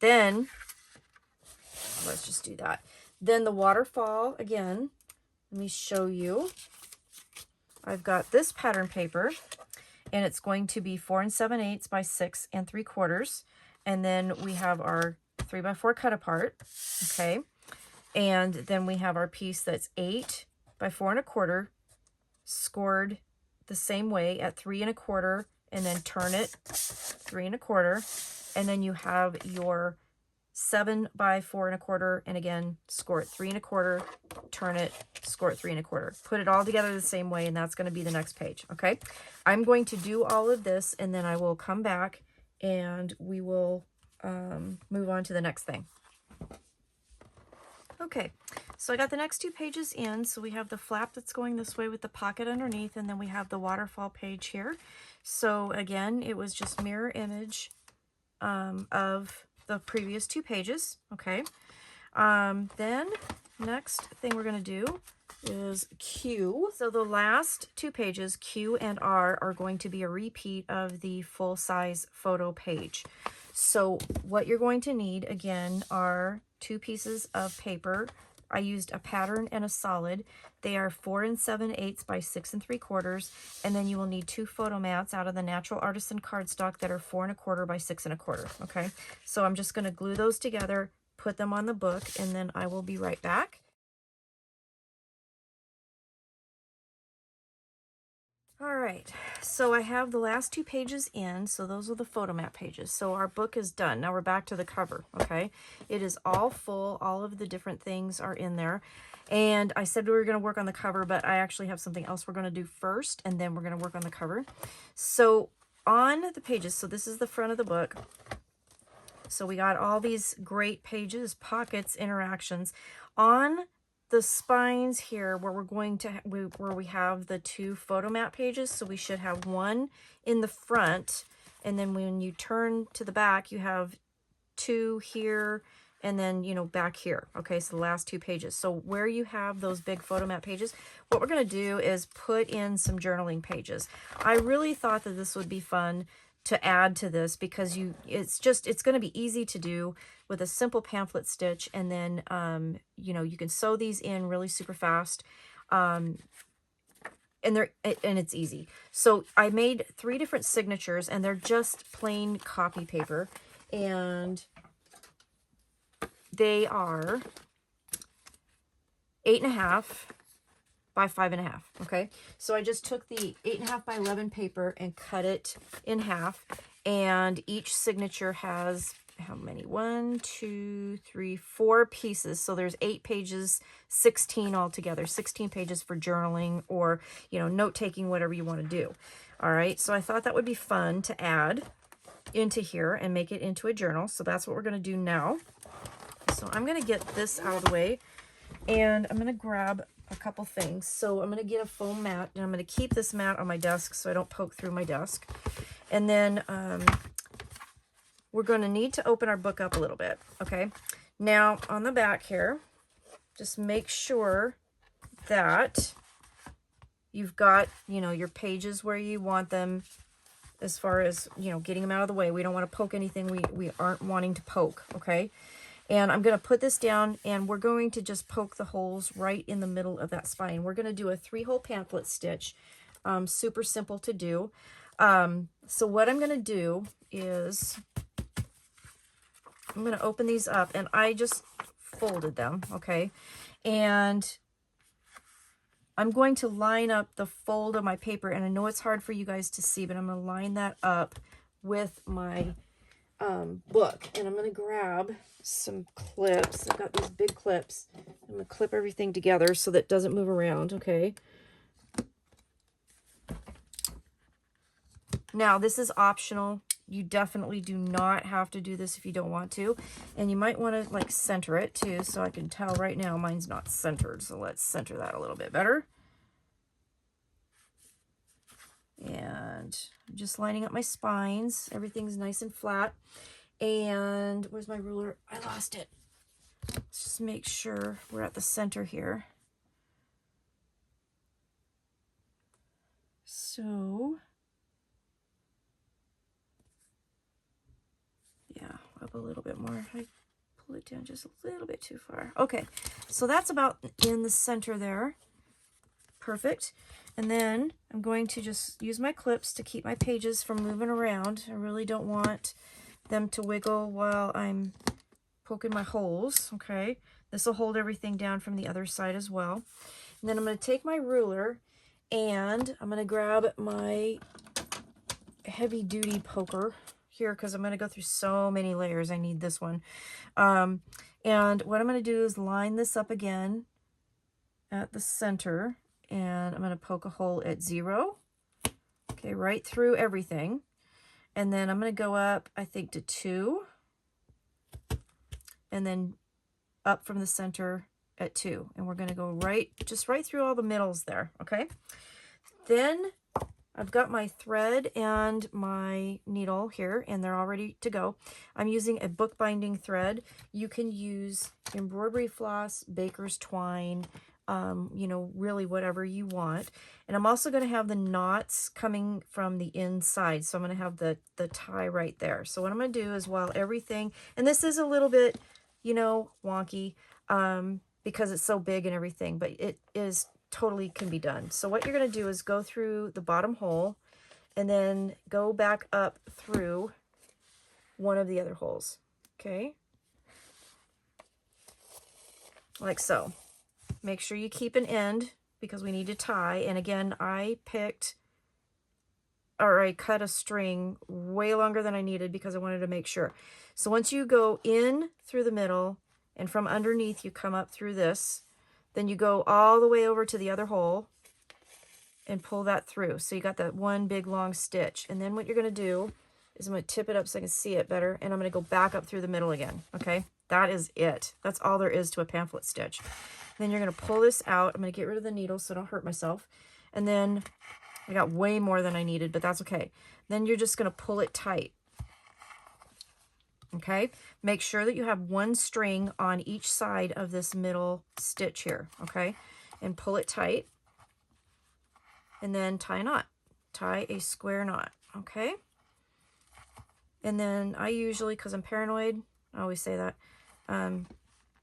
Speaker 1: Then, let's just do that. Then the waterfall, again, let me show you. I've got this pattern paper, and it's going to be 4 7/8 by 6 3/4. And then we have our 3 by 4 cut apart, okay? And then we have our piece that's 8 by 4 1/4, scored the same way at 3 1/4, and then turn it 3 1/4. And then you have your 7 by 4 1/4, and again, score it 3 1/4, turn it, score it 3 1/4. Put it all together the same way, and that's going to be the next page, okay? I'm going to do all of this, and then I will come back, and we will move on to the next thing. Okay, so I got the next 2 pages in. So we have the flap that's going this way with the pocket underneath, and then we have the waterfall page here. So again, it was just mirror image of the previous 2 pages, okay? Then next thing we're going to do is Q. So the last 2 pages, Q and R, are going to be a repeat of the full-size photo page. So what you're going to need, again, are 2 pieces of paper. I used a pattern and a solid. They are 4 7/8 by 6 3/4, and then you will need 2 photo mats out of the Natural Artisan Cardstock that are 4 1/4 by 6 1/4, okay? So I'm just going to glue those together, put them on the book, and then I will be right back. All right, so I have the last 2 pages in, so those are the photo mat pages. So our book is done. Now we're back to the cover, okay? It is all full. All of the different things are in there. And I said we were going to work on the cover, but I actually have something else we're going to do first, and then we're going to work on the cover. So on the pages, so this is the front of the book. So we got all these great pages, pockets, interactions. On the spines here where we're going to, where we have the 2 photo mat pages, so we should have 1 in the front, and then when you turn to the back, you have 2 here, and then, you know, back here. Okay, so the last 2 pages. So where you have those big photo mat pages, what we're going to do is put in some journaling pages. I really thought that this would be fun to add to this, because it's going to be easy to do with a simple pamphlet stitch, and then you know, you can sew these in really super fast, and and it's easy. So I made 3 different signatures, and they're just plain copy paper, and they are 8.5 by 5.5. Okay, so I just took the 8.5 by 11 paper and cut it in half, and each signature has how many? 1, 2, 3, 4 pieces. So there's 8 pages, 16 altogether. 16 pages for journaling or, you know, note taking, whatever you want to do. All right, so I thought that would be fun to add into here and make it into a journal. So that's what we're going to do now. So I'm going to get this out of the way, and I'm going to grab a couple things. So I'm going to get a foam mat, and I'm going to keep this mat on my desk so I don't poke through my desk. And then we're going to need to open our book up a little bit. Okay, now on the back here, just make sure that you've got, you know, your pages where you want them, as far as, you know, getting them out of the way. We don't want to poke anything we aren't wanting to poke. Okay, and I'm going to put this down, and we're going to just poke the holes right in the middle of that spine. We're going to do a 3-hole pamphlet stitch. Super simple to do. So what I'm going to do is I'm going to open these up, and I just folded them, okay? And I'm going to line up the fold of my paper, and I know it's hard for you guys to see, but I'm going to line that up with my book. And I'm going to grab some clips. I've got these big clips. I'm going to clip everything together so that it doesn't move around, okay? Now, this is optional. You definitely do not have to do this if you don't want to. And you might want to like center it too, so I can tell right now mine's not centered. So let's center that a little bit better. And I'm just lining up my spines. Everything's nice and flat. And where's my ruler? I lost it. Let's just make sure we're at the center here. So yeah, up a little bit more. I pull it down just a little bit too far. Okay, so that's about in the center there. Perfect. And then I'm going to just use my clips to keep my pages from moving around. I really don't want them to wiggle while I'm poking my holes. Okay, this will hold everything down from the other side as well. And then I'm going to take my ruler, and I'm going to grab my heavy duty poker here, because I'm going to go through so many layers. I need this one. And what I'm going to do is line this up again at the center, and I'm going to poke a hole at 0. Okay, right through everything. And then I'm going to go up, I think, to 2. And then up from the center at 2. And we're going to go just right through all the middles there. Okay. Then I've got my thread and my needle here, and they're all ready to go. I'm using a bookbinding thread. You can use embroidery floss, baker's twine, you know, really whatever you want. And I'm also going to have the knots coming from the inside. So I'm going to have the tie right there. So what I'm going to do is, while everything, and this is a little bit, you know, wonky, because it's so big and everything, but it is totally can be done. So what you're going to do is go through the bottom hole and then go back up through one of the other holes. Okay. Like so. Make sure you keep an end, because we need to tie. And again, I cut a string way longer than I needed because I wanted to make sure. So once you go in through the middle, and from underneath you come up through this, then you go all the way over to the other hole and pull that through. So you got that one big long stitch. And then what you're going to do is I'm going to tip it up so I can see it better, and I'm going to go back up through the middle again. Okay, that is it. That's all there is to a pamphlet stitch. Then you're going to pull this out. I'm going to get rid of the needle so I don't hurt myself. And then I got way more than I needed, but that's okay. Then you're just going to pull it tight. Okay, make sure that you have one string on each side of this middle stitch here. Okay, and pull it tight. And then tie a knot. Tie a square knot. Okay. And then I usually, because I'm paranoid, I always say that,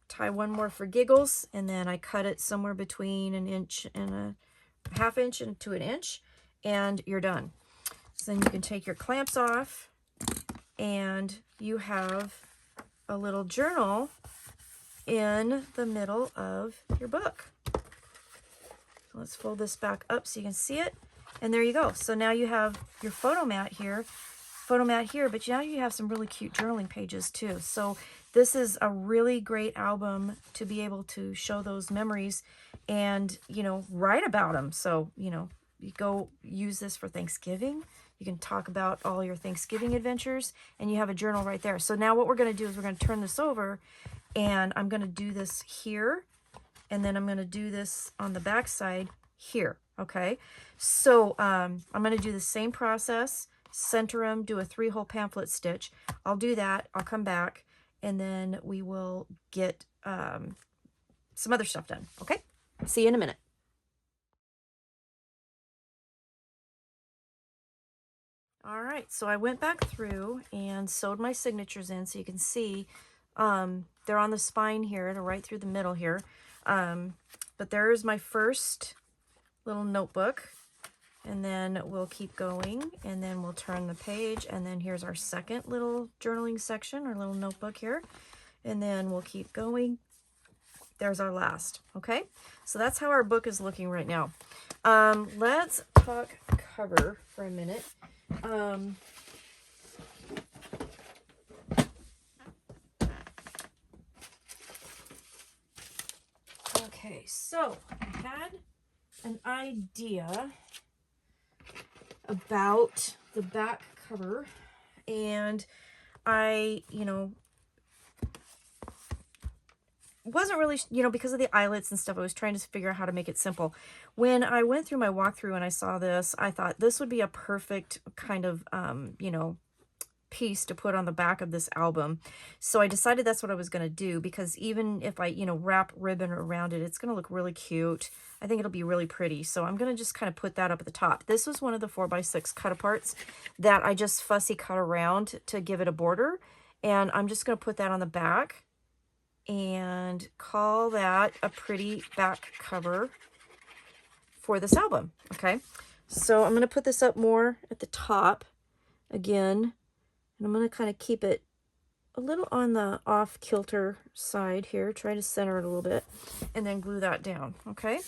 Speaker 1: tie one more for giggles, and then I cut it somewhere between 1 inch and 1/2 inch into 1 inch, and you're done. So then you can take your clamps off, and you have a little journal in the middle of your book. Let's fold this back up so you can see it. And there you go. So now you have your photo mat here, but now you have some really cute journaling pages too. So this is a really great album to be able to show those memories and, you know, write about them. So, you know, you go use this for Thanksgiving. You can talk about all your Thanksgiving adventures, and you have a journal right there. So now what we're going to do is we're going to turn this over, and I'm going to do this here, and then I'm going to do this on the back side here. Okay, so I'm going to do the same process, center them, do a 3-hole pamphlet stitch. I'll do that. I'll come back, and then we will get some other stuff done. Okay, see you in a minute. All right, so I went back through and sewed my signatures in, so you can see they're on the spine here. They're right through the middle here. But there's my first little notebook, and then we'll keep going, and then we'll turn the page, and then here's our second little journaling section, our little notebook here, and then we'll keep going. There's our last. Okay, so that's how our book is looking right now. Let's talk cover for a minute. Okay, so I had an idea about the back cover, and I, you know, wasn't really, you know, because of the eyelets and stuff, I was trying to figure out how to make it simple. When I went through my walkthrough and I saw this, I thought this would be a perfect kind of, you know, piece to put on the back of this album. So I decided that's what I was going to do, because even if I, you know, wrap ribbon around it, it's going to look really cute. I think it'll be really pretty. So I'm going to just kind of put that up at the top. This was one of the 4x6 cut aparts that I just fussy cut around to give it a border. And I'm just going to put that on the back and call that a pretty back cover for this album. Okay, so I'm going to put this up more at the top again, and I'm going to kind of keep it a little on the off kilter side here, try to center it a little bit, and then glue that down. Okay,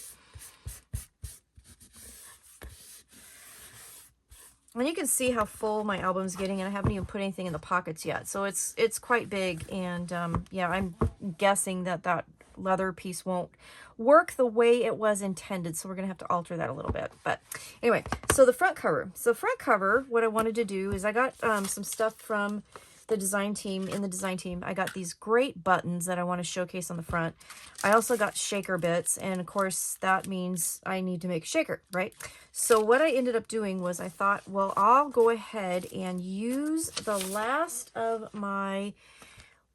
Speaker 1: and you can see how full my album's getting, and I haven't even put anything in the pockets yet. So it's quite big, and yeah, I'm guessing that that leather piece won't work the way it was intended, so we're gonna have to alter that a little bit. But anyway, so the front cover. So front cover, what I wanted to do is I got some stuff from the design team. In the design team, I got these great buttons that I want to showcase on the front. I also got shaker bits, and of course that means I need to make a shaker, right? So what I ended up doing was I thought, well, I'll go ahead and use the last of my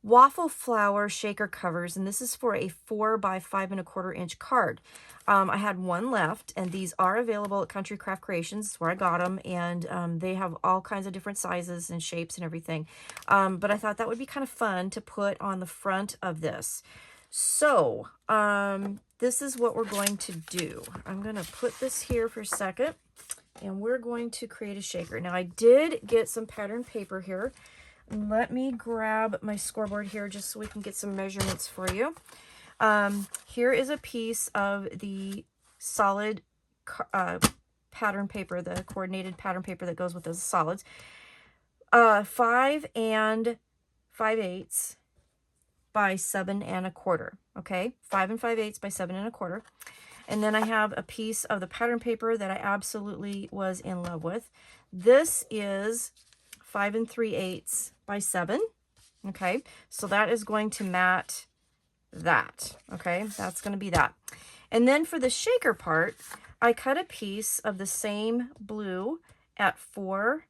Speaker 1: waffle flower shaker covers, and this is for a 4x5 1/4 inch card. I had one left, and these are available at Country Craft Creations. That's where I got them, and they have all kinds of different sizes and shapes and everything. But I thought that would be kind of fun to put on the front of this. So this is what we're going to do. I'm going to put this here for a second, and we're going to create a shaker. Now, I did get some pattern paper here. Let me grab my scoreboard here just so we can get some measurements for you. Here is a piece of the solid pattern paper, the coordinated pattern paper that goes with the solids. 5 5/8 by 7 1/4. Okay, 5 5/8 by 7 1/4. And then I have a piece of the pattern paper that I absolutely was in love with. This is 5 3/8 by 7. Okay, so that is going to mat that. Okay, that's going to be that. And then for the shaker part, I cut a piece of the same blue at 4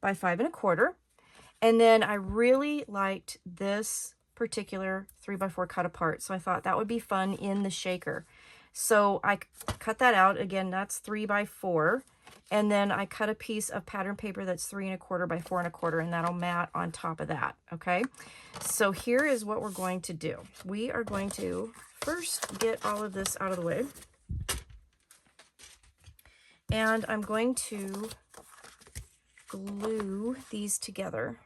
Speaker 1: by 5 1/4. And then I really liked this particular 3x4 cut apart, so I thought that would be fun in the shaker. So I cut that out. Again, that's 3 by 4. And then I cut a piece of pattern paper that's 3 1/4 by 4 1/4, and that'll mat on top of that. Okay, so here is what we're going to do. We are going to first get all of this out of the way. And I'm going to glue these together.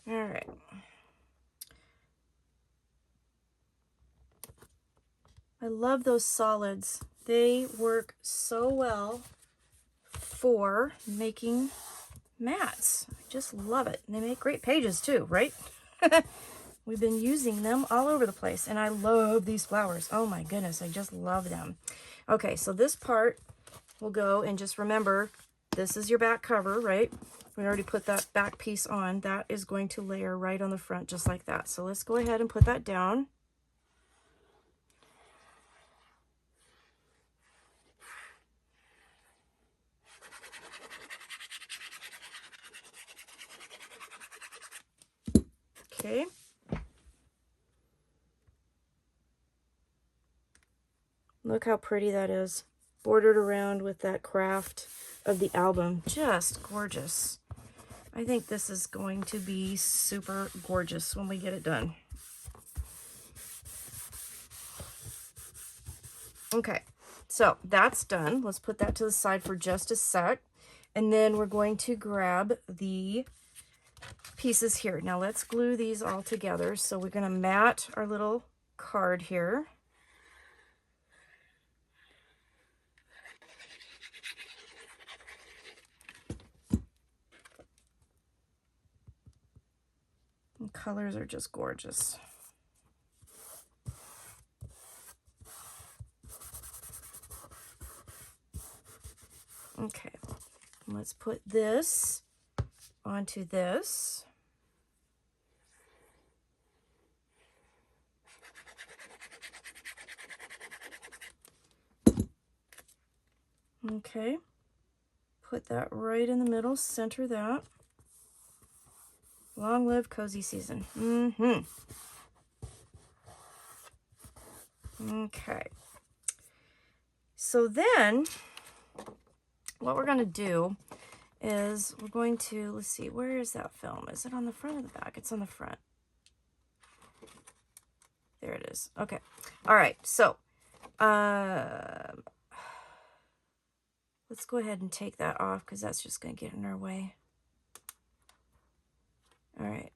Speaker 1: All right. I love those solids. They work so well for making mats. I just love it. And they make great pages too, right? We've been using them all over the place, and I love these flowers. Oh my goodness, I just love them. Okay, so this part will go, and just remember, this is your back cover, right? We already put that back piece on. That is going to layer right on the front, just like that. So let's go ahead and put that down. Okay. Look how pretty that is. Bordered around with that craft of the album. Just gorgeous. I think this is going to be super gorgeous when we get it done. Okay, so that's done. Let's put that to the side for just a sec. And then we're going to grab the pieces here. Now let's glue these all together. So we're going to mat our little card here. And colors are just gorgeous. Okay, let's put this onto this. Okay, put that right in the middle, center that. Long live cozy season. Okay, so then what we're going to do is we're going to, let's see, where is that film? Is it on the front or the back? It's on the front. There it is. Okay. All right. So, let's go ahead and take that off because that's just going to get in our way. All right.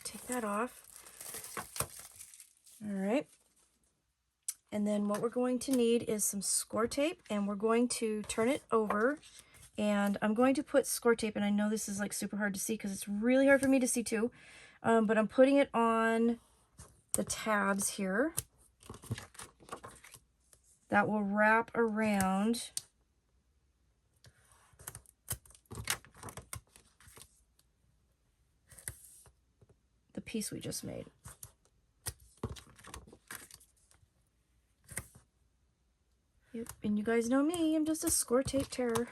Speaker 1: Take that off. All right. And then what we're going to need is some score tape, and we're going to turn it over, and I'm going to put score tape, and I know this is like super hard to see because it's really hard for me to see too, but I'm putting it on the tabs here. That will wrap around the piece we just made. Yep, and you guys know me, I'm just a score tape terror.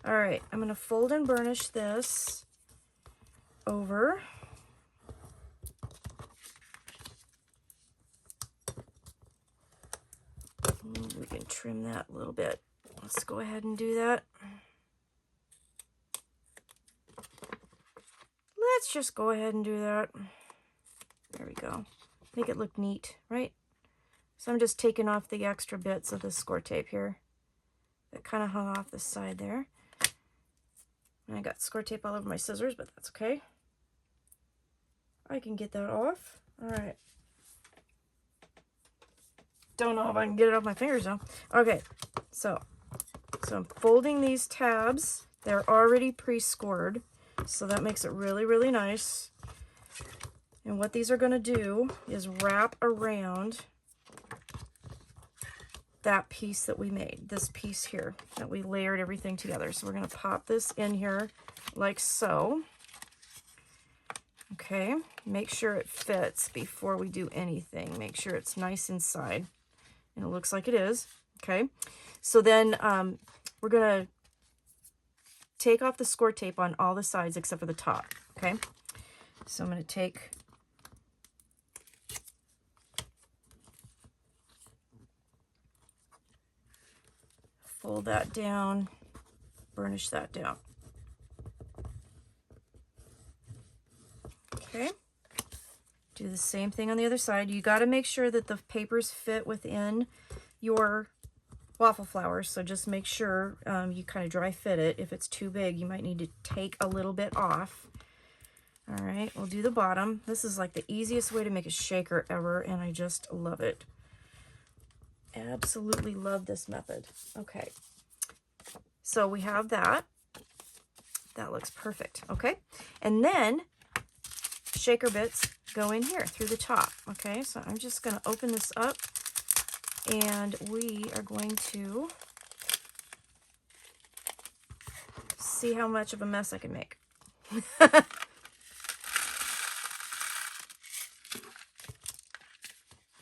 Speaker 1: All right, I'm going to fold and burnish this over. We can trim that a little bit. Let's go ahead and do that. Let's just go ahead and do that. There we go. Make it look neat, right? So I'm just taking off the extra bits of the score tape here that kind of hung off the side there. And I got score tape all over my scissors, but that's okay. I can get that off. All right. Don't know if I can get it off my fingers though. Okay, so I'm folding these tabs. They're already pre-scored, so that makes it really, really nice. And what these are going to do is wrap around that piece that we made, this piece here that we layered everything together. So we're going to pop this in here like so. Okay, make sure it fits before we do anything. Make sure it's nice inside. And it looks like it is. Okay, so then we're going to take off the score tape on all the sides except for the top. Okay, so I'm going to fold that down, burnish that down. Okay. Do the same thing on the other side. You got to make sure that the papers fit within your waffle flowers. So just make sure you kind of dry fit it. If it's too big, you might need to take a little bit off. All right, we'll do the bottom. This is like the easiest way to make a shaker ever, and I just love it. Absolutely love this method. Okay, so we have that. That looks perfect. Okay, and then shaker bits go in here through the top. Okay, so I'm just going to open this up, and we are going to see how much of a mess I can make.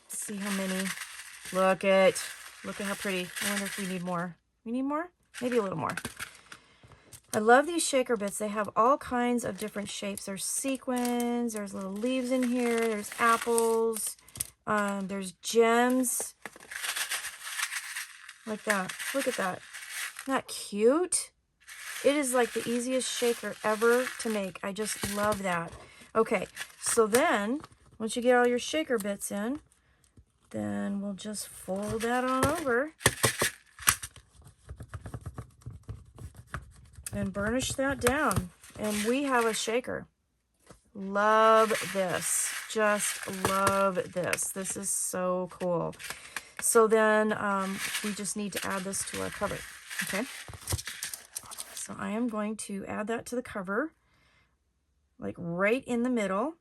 Speaker 1: See how many. Look at how pretty. I wonder if we need more. We need more? Maybe a little more. I love these shaker bits. They have all kinds of different shapes. There's sequins, there's little leaves in here, there's apples, there's gems. Like that. Look at that. Isn't that cute? It is like the easiest shaker ever to make. I just love that. Okay, so then, once you get all your shaker bits in, then we'll just fold that on over and burnish that down. And we have a shaker. Love this. Just love this. This is so cool. So then we just need to add this to our cover. Okay. So I am going to add that to the cover, like right in the middle.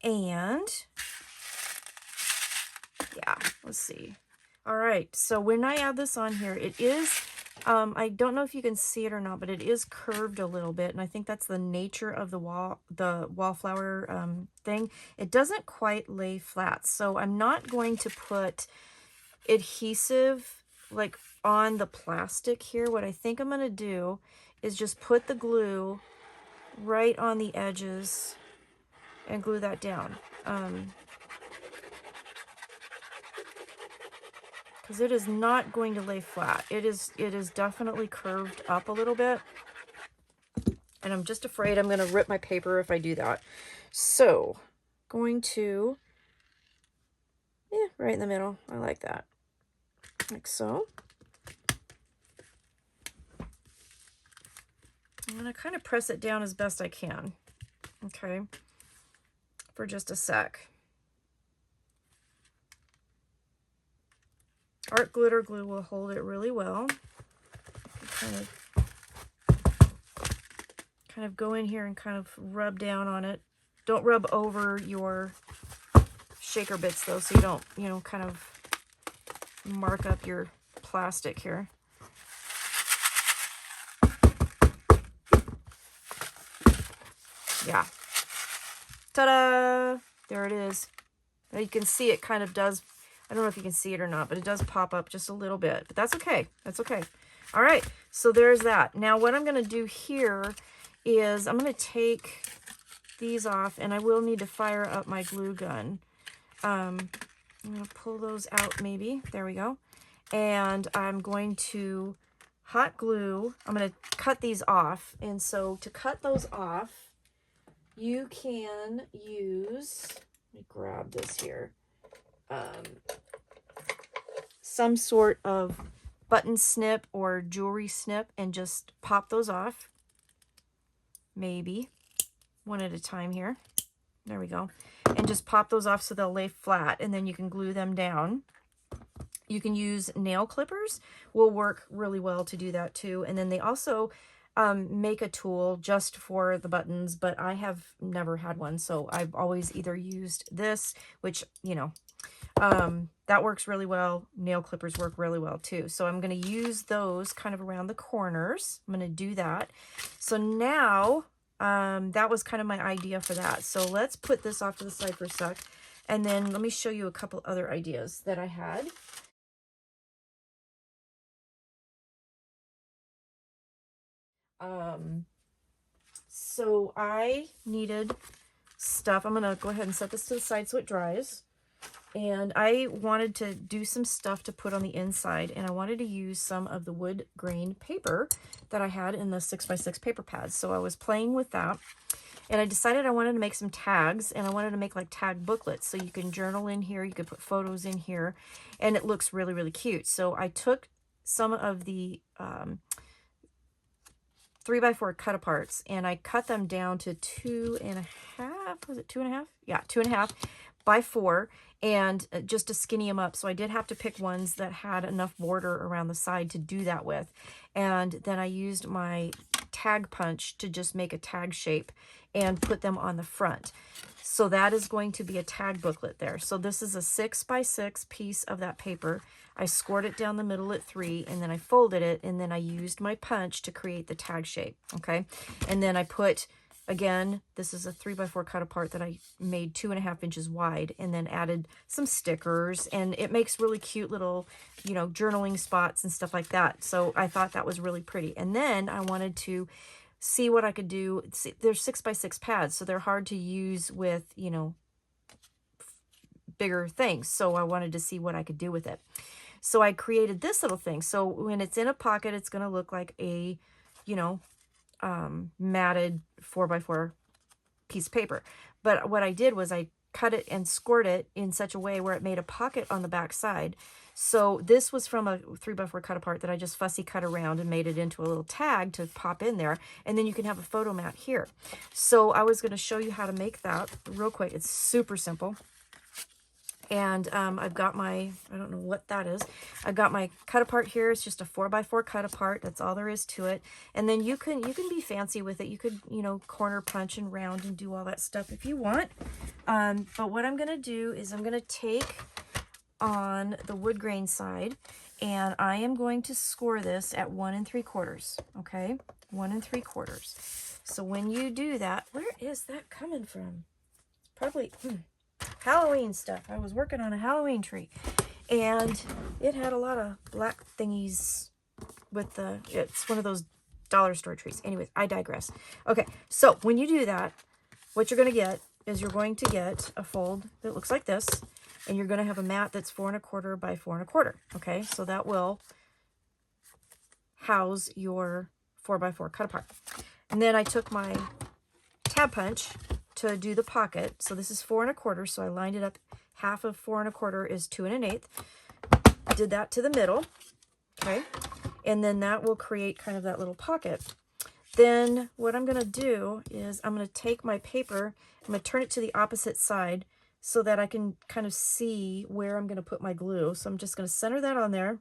Speaker 1: And yeah, let's see. All right, so when I add this on here, it is, I don't know if you can see it or not, but it is curved a little bit, and I think that's the nature of the wallflower thing. It doesn't quite lay flat, so I'm not going to put adhesive like on the plastic here. What I think I'm going to do is just put the glue right on the edges and glue that down. Because it is not going to lay flat. It is definitely curved up a little bit. And I'm just afraid I'm going to rip my paper if I do that. So, going to, right in the middle. I like that. Like so. I'm going to kind of press it down as best I can. Okay. For just a sec. Art glitter glue will hold it really well. Kind of go in here and kind of rub down on it. Don't rub over your shaker bits though, so you don't, kind of mark up your plastic here. Yeah. Ta-da! There it is. Now you can see it kind of does, I don't know if you can see it or not, but it does pop up just a little bit. But that's okay. That's okay. All right. So there's that. Now what I'm going to do here is I'm going to take these off, and I will need to fire up my glue gun. I'm going to pull those out maybe. There we go. And I'm going to hot glue. I'm going to cut these off. And so to cut those off, you can use, let me grab this here, some sort of button snip or jewelry snip and just pop those off. Maybe one at a time here. There we go. And just pop those off so they'll lay flat, and then you can glue them down. You can use nail clippers, will work really well to do that too. And then they also make a tool just for the buttons, but I have never had one. So I've always either used this, which, that works really well. Nail clippers work really well too. So I'm going to use those kind of around the corners. I'm going to do that. So now that was kind of my idea for that. So let's put this off to the side for a sec. And then let me show you a couple other ideas that I had. So I needed stuff. I'm going to go ahead and set this to the side so it dries. And I wanted to do some stuff to put on the inside, and I wanted to use some of the wood grain paper that I had in the 6x6 paper pads. So I was playing with that, And I decided I wanted to make some tags, and I wanted to make like tag booklets. So you can journal in here, you could put photos in here, and it looks really, really cute. So I took some of the 3x4 cut aparts, and I cut them down to 2.5, was it 2.5? Yeah, 2.5 by 4, and just to skinny them up. So I did have to pick ones that had enough border around the side to do that with. And then I used my tag punch to just make a tag shape and put them on the front. So that is going to be a tag booklet there. So this is a 6x6 piece of that paper. I scored it down the middle at 3, and then I folded it, and then I used my punch to create the tag shape, okay? And then I put, again, this is a 3x4 cut apart that I made 2.5 inches wide, and then added some stickers, and it makes really cute little, you know, journaling spots and stuff like that. So I thought that was really pretty. And then I wanted to see what I could do. See, there's 6x6 pads, so they're hard to use with, you know, bigger things. So I wanted to see what I could do with it. So I created this little thing. So when it's in a pocket, it's going to look like a, you know, matted 4x4 piece of paper. But what I did was I cut it and scored it in such a way where it made a pocket on the back side. So this was from a 3x4 cut apart that I just fussy cut around and made it into a little tag to pop in there. And then you can have a photo mat here. So I was going to show you how to make that real quick. It's super simple. And I've got my, I don't know what that is. I've got my cut apart here. It's just a 4x4 cut apart. That's all there is to it. And then you can be fancy with it. You could, you know, corner punch and round and do all that stuff if you want. But what I'm going to do is I'm going to take on the wood grain side, and I am going to score this at 1 3/4. Okay, 1 3/4. So when you do that, where is that coming from? Probably Halloween stuff. I was working on a Halloween tree, and it had a lot of black thingies with the, it's one of those dollar store trees. Anyways, I digress. Okay, so when you do that, what you're going to get is you're going to get a fold that looks like this, and you're going to have a mat that's 4 1/4 by 4 1/4. Okay, so that will house your 4x4 cut apart. And then I took my tab punch to do the pocket. So this is 4 1/4. So I lined it up. Half of 4 1/4 is 2 1/8. Did that to the middle. Okay. And then that will create kind of that little pocket. Then what I'm going to do is I'm going to take my paper, I'm going to turn it to the opposite side so that I can kind of see where I'm going to put my glue. So I'm just going to center that on there,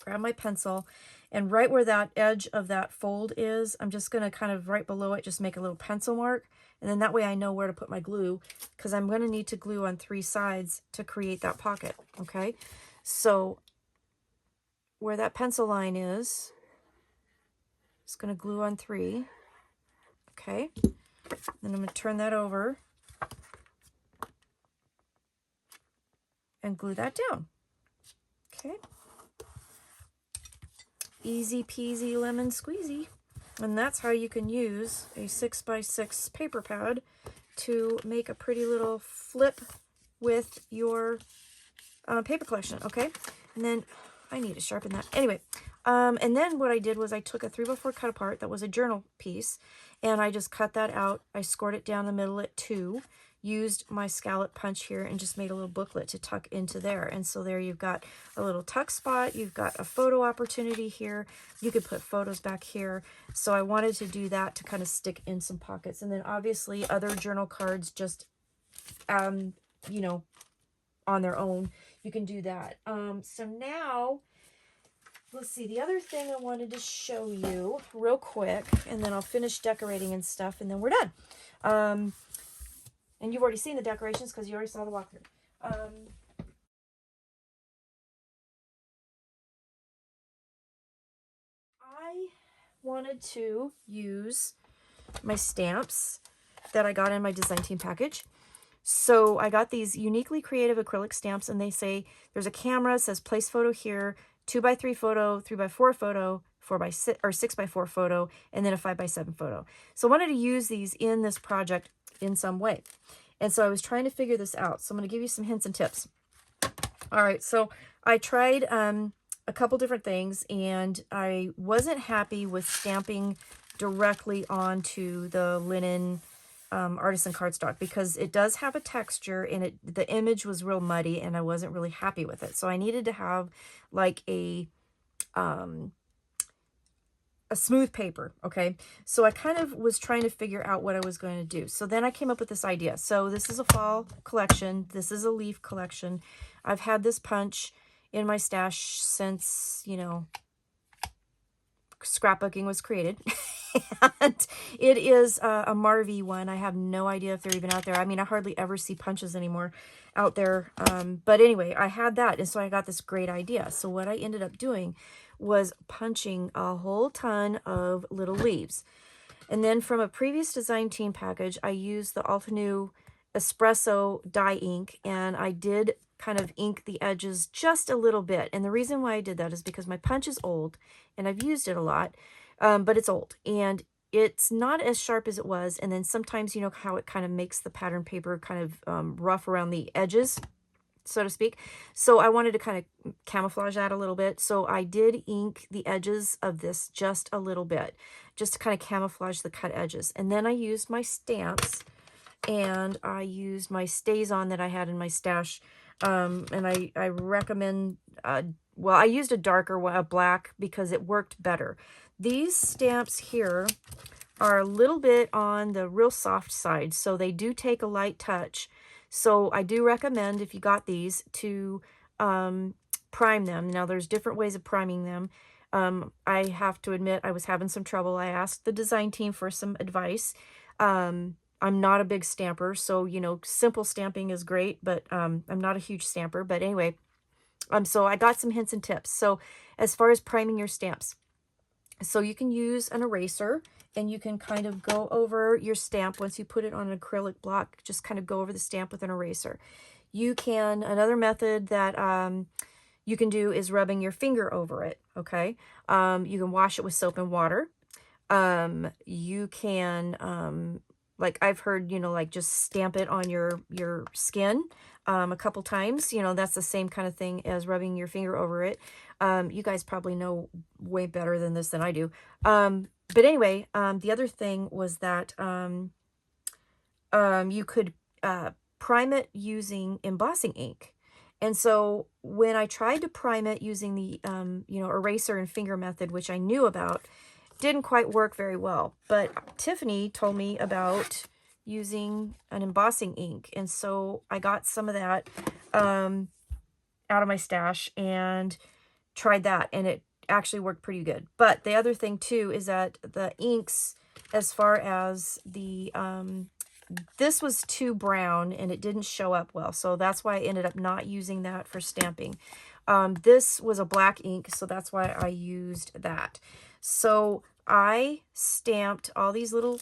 Speaker 1: grab my pencil, and right where that edge of that fold is, I'm just going to kind of right below it, just make a little pencil mark. And then that way I know where to put my glue, because I'm going to need to glue on 3 sides to create that pocket. Okay. So where that pencil line is, just going to glue on 3. Okay. Then I'm going to turn that over and glue that down. Okay. Easy peasy lemon squeezy. And that's how you can use a 6x6 paper pad to make a pretty little flip with your paper collection. Okay. And then I need to sharpen that. Anyway, and then what I did was I took a 3x4 cut apart that was a journal piece, and I just cut that out. I scored it down the middle at 2, used my scallop punch here, and just made a little booklet to tuck into there. And so there you've got a little tuck spot. You've got a photo opportunity here. You could put photos back here. So I wanted to do that to kind of stick in some pockets. And then obviously other journal cards just, you know, on their own, you can do that. So now, let's see, the other thing I wanted to show you real quick, and then I'll finish decorating and stuff, and then we're done. And you've already seen the decorations because you already saw the walkthrough. I wanted to use my stamps that I got in my design team package. So I got these uniquely creative acrylic stamps, and they say there's a camera, it says place photo here, 2x3 photo, 3x4 photo, 4x6 or 6x4 photo, and then a 5x7 photo. So I wanted to use these in this project in some way. And so I was trying to figure this out. So I'm going to give you some hints and tips. All right, so I tried a couple different things, and I wasn't happy with stamping directly onto the linen artisan cardstock, because it does have a texture, and the image was real muddy and I wasn't really happy with it. So I needed to have like a smooth paper, okay? So I kind of was trying to figure out what I was going to do. So then I came up with this idea. So this is a fall collection. This is a leaf collection. I've had this punch in my stash since, you know, scrapbooking was created. And it is a Marvy one. I have no idea if they're even out there. I mean, I hardly ever see punches anymore out there. But anyway, I had that, and so I got this great idea. So what I ended up doing was punching a whole ton of little leaves. And then from a previous design team package, I used the Altenew espresso dye ink, and I did kind of ink the edges just a little bit. And the reason why I did that is because my punch is old and I've used it a lot, but it's old and it's not as sharp as it was. And then sometimes, you know how it kind of makes the pattern paper kind of rough around the edges, so to speak. So I wanted to kind of camouflage that a little bit. So I did ink the edges of this just a little bit, just to kind of camouflage the cut edges. And then I used my stamps, and I used my StazOn that I had in my stash. And I recommend, well, I used a darker one, a black, because it worked better. These stamps here are a little bit on the real soft side, so they do take a light touch. So I do recommend, if you got these, to prime them. Now, there's different ways of priming them. I have to admit, I was having some trouble. I asked the design team for some advice. I'm not a big stamper, so, you know, simple stamping is great, but I'm not a huge stamper. But anyway, so I got some hints and tips. So as far as priming your stamps, so you can use an eraser, and you can kind of go over your stamp once you put it on an acrylic block. Just kind of go over the stamp with an eraser. You can, another method that you can do is rubbing your finger over it, okay? You can wash it with soap and water. You can, like I've heard, you know, like just stamp it on your skin a couple times. You know, that's the same kind of thing as rubbing your finger over it. You guys probably know way better than this than I do. But anyway, the other thing was that you could prime it using embossing ink. And so when I tried to prime it using the, you know, eraser and finger method, which I knew about, didn't quite work very well. But Tiffany told me about using an embossing ink. And so I got some of that out of my stash and tried that, and it actually worked pretty good. But the other thing too is that the inks, as far as the this was too brown and it didn't show up well, so that's why I ended up not using that for stamping. This was a black ink, so that's why I used that. So I stamped all these little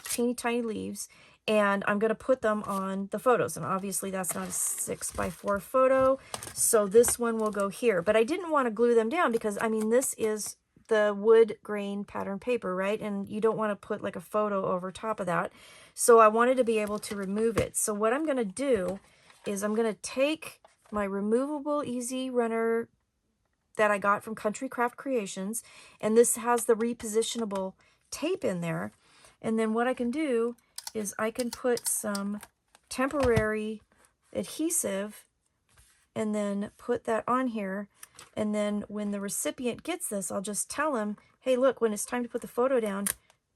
Speaker 1: teeny tiny leaves, and I'm going to put them on the photos. And obviously that's not a 6x4 photo, so this one will go here. But I didn't want to glue them down because, I mean, this is the wood grain pattern paper, right? And you don't want to put like a photo over top of that. So I wanted to be able to remove it. So what I'm going to do is I'm going to take my removable Easy Runner that I got from Country Craft Creations, and this has the repositionable tape in there. And then what I can do is I can put some temporary adhesive and then put that on here. And then when the recipient gets this, I'll just tell them, hey, look, when it's time to put the photo down,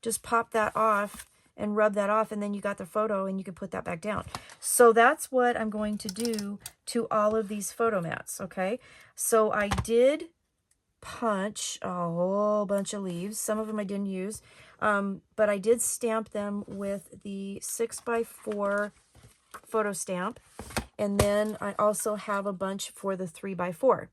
Speaker 1: just pop that off and rub that off, and then you got the photo and you can put that back down. So that's what I'm going to do to all of these photo mats, okay? So I did punch a whole bunch of leaves. Some of them I didn't use, but I did stamp them with the 6x4 photo stamp. And then I also have a bunch for the 3x4.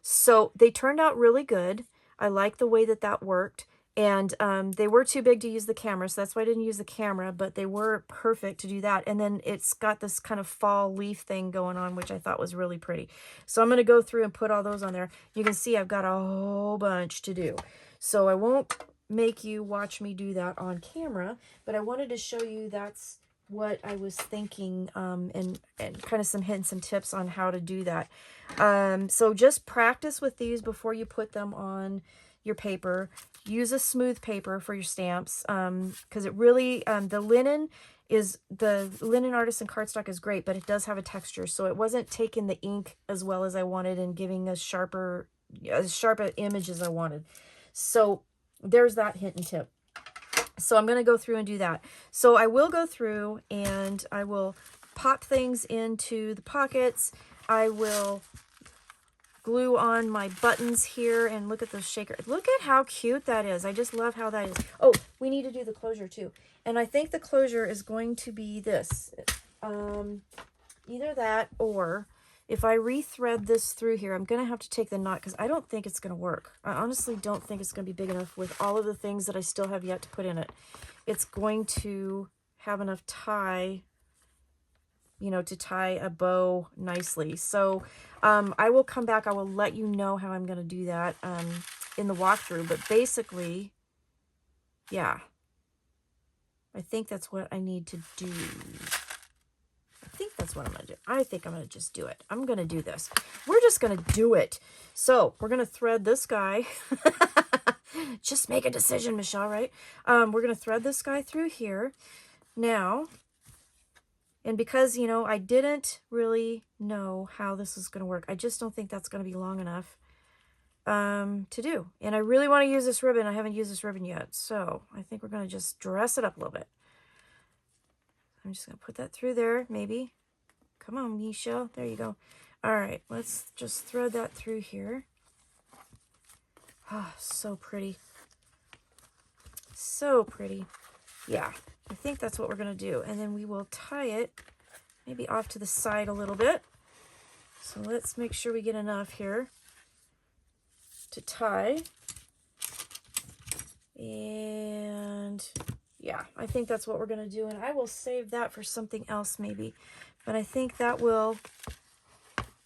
Speaker 1: So they turned out really good. I like the way that that worked. And they were too big to use the camera, so that's why I didn't use the camera, but they were perfect to do that. And then it's got this kind of fall leaf thing going on, which I thought was really pretty. So I'm going to go through and put all those on there. You can see I've got a whole bunch to do. So I won't make you watch me do that on camera, but I wanted to show you that's what I was thinking, and kind of some hints and tips on how to do that. So just practice with these before you put them on your paper. use a smooth paper for your stamps, because it really, the linen artisan cardstock is great, but it does have a texture, so it wasn't taking the ink as well as I wanted and giving as sharp an image as I wanted. So there's that hint and tip. So I'm going to go through and do that. So I will go through and I will pop things into the pockets. I will glue on my buttons here, and look at the shaker. Look at how cute that is. I just love how that is. Oh, we need to do the closure too. And I think the closure is going to be this. Either that, or if I rethread this through here, I'm going to have to take the knot because I don't think it's going to work. I honestly don't think it's going to be big enough with all of the things that I still have yet to put in it. It's going to have enough tie, you know, to tie a bow nicely. So I will come back. I will let you know how I'm going to do that in the walkthrough. But basically, yeah, I think that's what I need to do. I think that's what I'm going to do. I think I'm going to just do it. I'm going to do this. We're just going to do it. So we're going to thread this guy. Just make a decision, Michelle, right? We're going to thread this guy through here. Now, and because, you know, I didn't really know how this is going to work, I just don't think that's going to be long enough to do. And I really want to use this ribbon. I haven't used this ribbon yet. So I think we're going to just dress it up a little bit. I'm just going to put that through there, maybe. Come on, Michelle. There you go. All right, let's just thread that through here. Ah, oh, so pretty. So pretty. Yeah, I think that's what we're going to do. And then we will tie it maybe off to the side a little bit. So let's make sure we get enough here to tie. And yeah, I think that's what we're going to do. And I will save that for something else maybe. But I think that will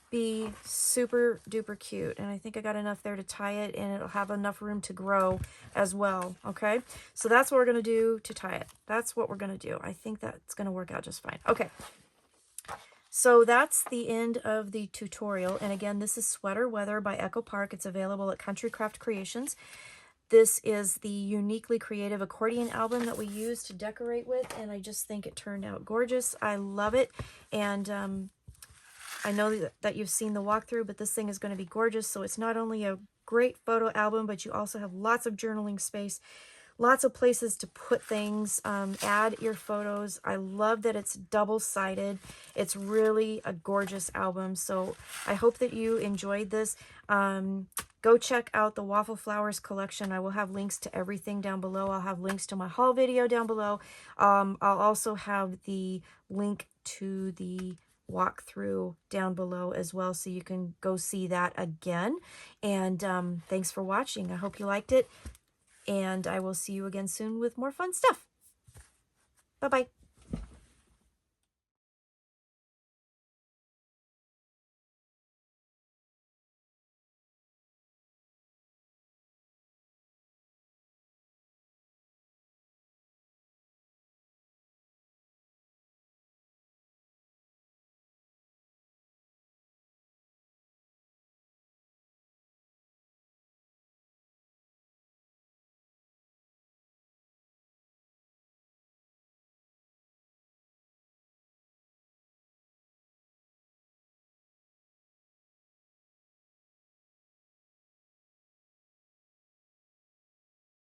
Speaker 1: be super duper cute. And I think I got enough there to tie it, and it'll have enough room to grow as well. Okay, so that's what we're going to do to tie it. That's what we're going to do. I think that's going to work out just fine. Okay, so that's the end of the tutorial. And again, this is Sweater Weather by Echo Park. It's available at Country Craft Creations. This is the uniquely creative accordion album that we use to decorate with, and I just think it turned out gorgeous. I love it, and I know that you've seen the walkthrough, but this thing is going to be gorgeous. So it's not only a great photo album, but you also have lots of journaling space, lots of places to put things, add your photos. I love that it's double-sided. It's really a gorgeous album. So I hope that you enjoyed this. Go check out the Waffle Flowers collection. I will have links to everything down below. I'll have links to my haul video down below. I'll also have the link to the walkthrough down below as well, so you can go see that again. And thanks for watching. I hope you liked it, and I will see you again soon with more fun stuff. Bye-bye.